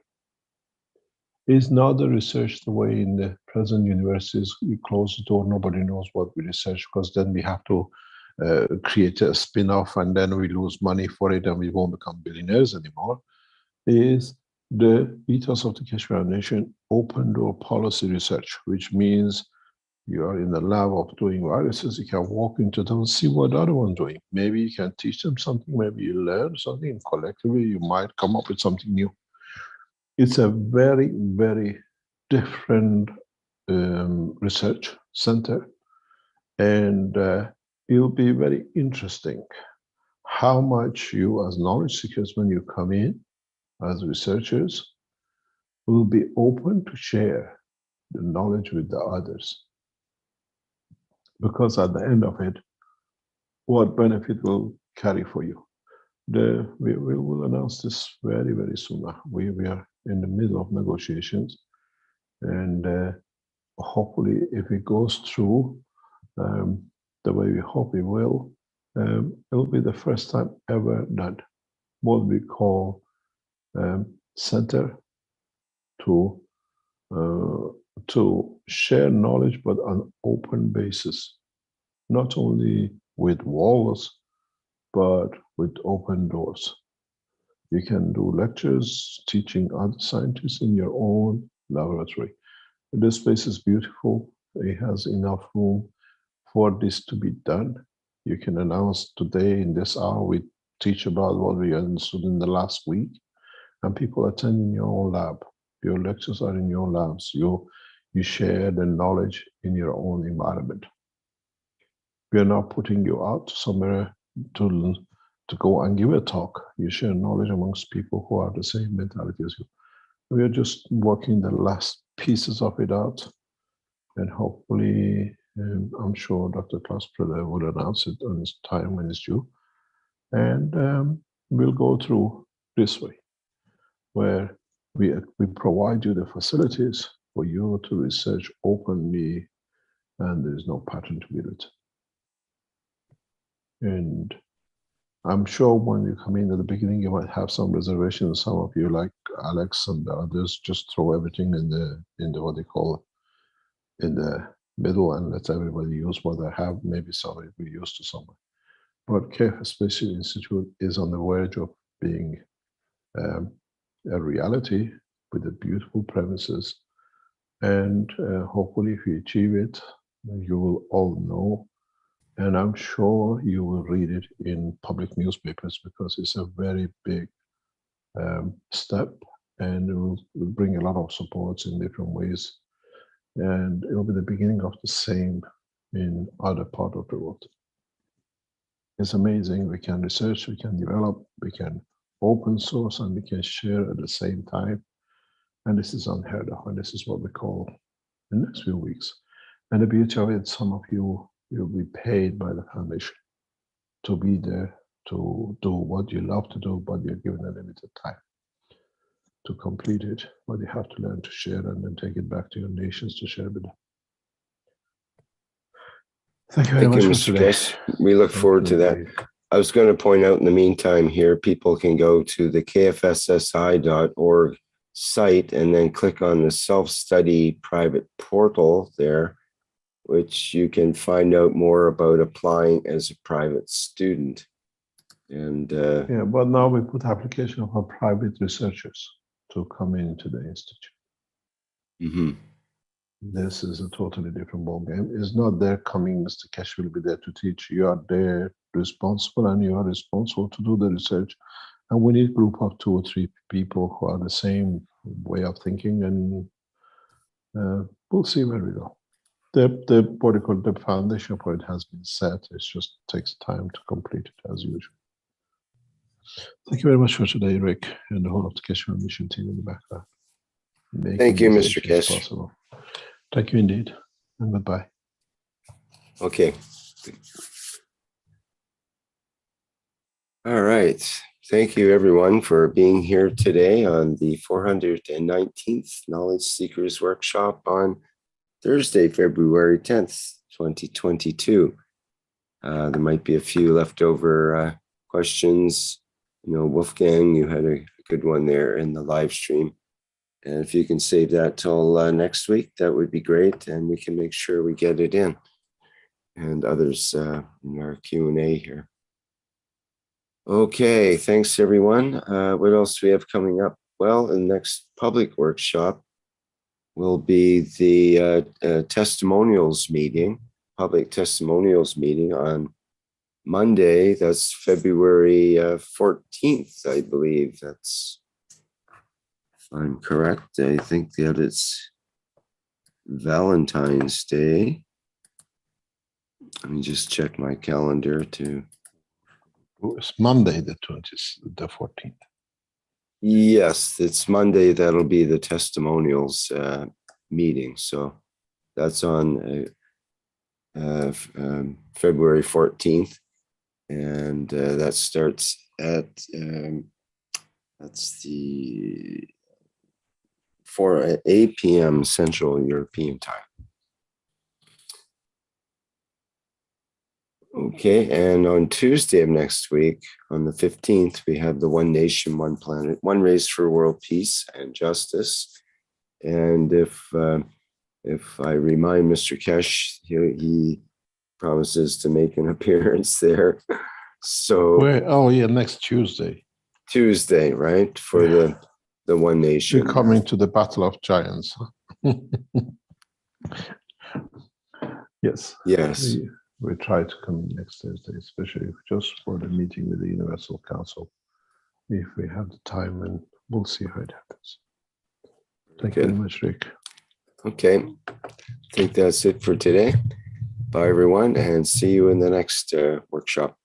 It's not the research the way in the present universities, you close the door, nobody knows what we research, because then we have to create a spin-off and then we lose money for it and we won't become billionaires anymore. Is the ethos of the Keshe Foundation open door policy research, which means you are in the lab of doing viruses, you can walk into them and see what the other one's doing. Maybe you can teach them something, maybe you learn something, and collectively you might come up with something new. It's a very, very different research center, and it'll be very interesting how much you as knowledge seekers, when you come in as researchers, will be open to share the knowledge with the others. Because at the end of it, what benefit will carry for you? We will announce this very, very soon. We are in the middle of negotiations, and hopefully if it goes through the way we hope it will be the first time ever that what we call center to share knowledge, but on an open basis, not only with walls, but with open doors. You can do lectures, teaching other scientists in your own laboratory. This space is beautiful. It has enough room for this to be done. You can announce today in this hour, we teach about what we understood in the last week, and people attend in your own lab. Your lectures are in your labs. You share the knowledge in your own environment. We are not putting you out somewhere to go and give a talk. You share knowledge amongst people who are the same mentality as you. We are just working the last pieces of it out, and hopefully, I'm sure Dr. Klaus Preder will announce it on his time when it's due. And we'll go through this way, where we provide you the facilities for you to research openly, and there's no pattern to be written. And I'm sure when you come in at the beginning, you might have some reservations. Some of you, like Alex and the others, just throw everything in the what they call in the middle and let everybody use what they have. Maybe somebody will be used to something. But KF Space Institute is on the verge of being a reality with the beautiful premises. And hopefully if you achieve it, you will all know. And I'm sure you will read it in public newspapers, because it's a very big step and it will bring a lot of supports in different ways. And it will be the beginning of the same in other part of the world. It's amazing. We can research, we can develop, we can open source, and we can share at the same time. And this is unheard of, and this is what we call the next few weeks. And the beauty of it, some of you will be paid by the foundation to be there, to do what you love to do, but you're given a limited time to complete it. But you have to learn to share and then take it back to your nations to share with them. Thank you very Thank much you, for Mr. today. Kesh. We look forward to that. I was going to point out in the meantime here, people can go to the kfssi.org site and then click on the self-study private portal there, which you can find out more about applying as a private student. And Yeah, but now we put application of our private researchers to come into the institute. mhm. This is a totally different ballgame. It's not there coming, Mr. Kesh will be there to teach. You are there responsible, and you are responsible to do the research. And we need a group of 2 or 3 people who are the same way of thinking, and we'll see where we go. What do you call it, the foundation for it has been set. It just takes time to complete it as usual. Thank you very much for today, Rick, and the whole of the Keshmer Mission team in the background. Thank you, Making Mr. these issues Kesh. possible. Thank you indeed, and goodbye. Okay. All right. Thank you, everyone, for being here today on the 419th Knowledge Seekers Workshop on Thursday, February 10th, 2022. There might be a few leftover questions. You know, Wolfgang, you had a good one there in the live stream. And if you can save that till next week, that would be great. And we can make sure we get it in. And others in our Q&A here. Okay, thanks everyone. What else do we have coming up? Well, the next public workshop will be the testimonials meeting, public testimonials meeting on Monday. That's February 14th, I believe. That's, if I'm correct, I think that it's Valentine's Day. Let me just check my calendar to. It's Monday, the 14th. Yes, it's Monday. That'll be the testimonials meeting. So that's on February 14th. And that starts at, that's the 8 p.m. Central European time. Okay, and on Tuesday of next week, on the 15th, we have the One Nation, One Planet, One Race for World Peace and Justice. And if I remind Mr. Kesh, he promises to make an appearance there. So Where? Oh yeah, next Tuesday. Tuesday, right, for the One Nation. You're coming to the Battle of Giants. Yes. Yes. We try to come in next Thursday, especially just for the meeting with the Universal Council, if we have the time, and we'll see how it happens. Thank you very much, Rick. Okay, I think that's it for today. Bye, everyone, and see you in the next workshop.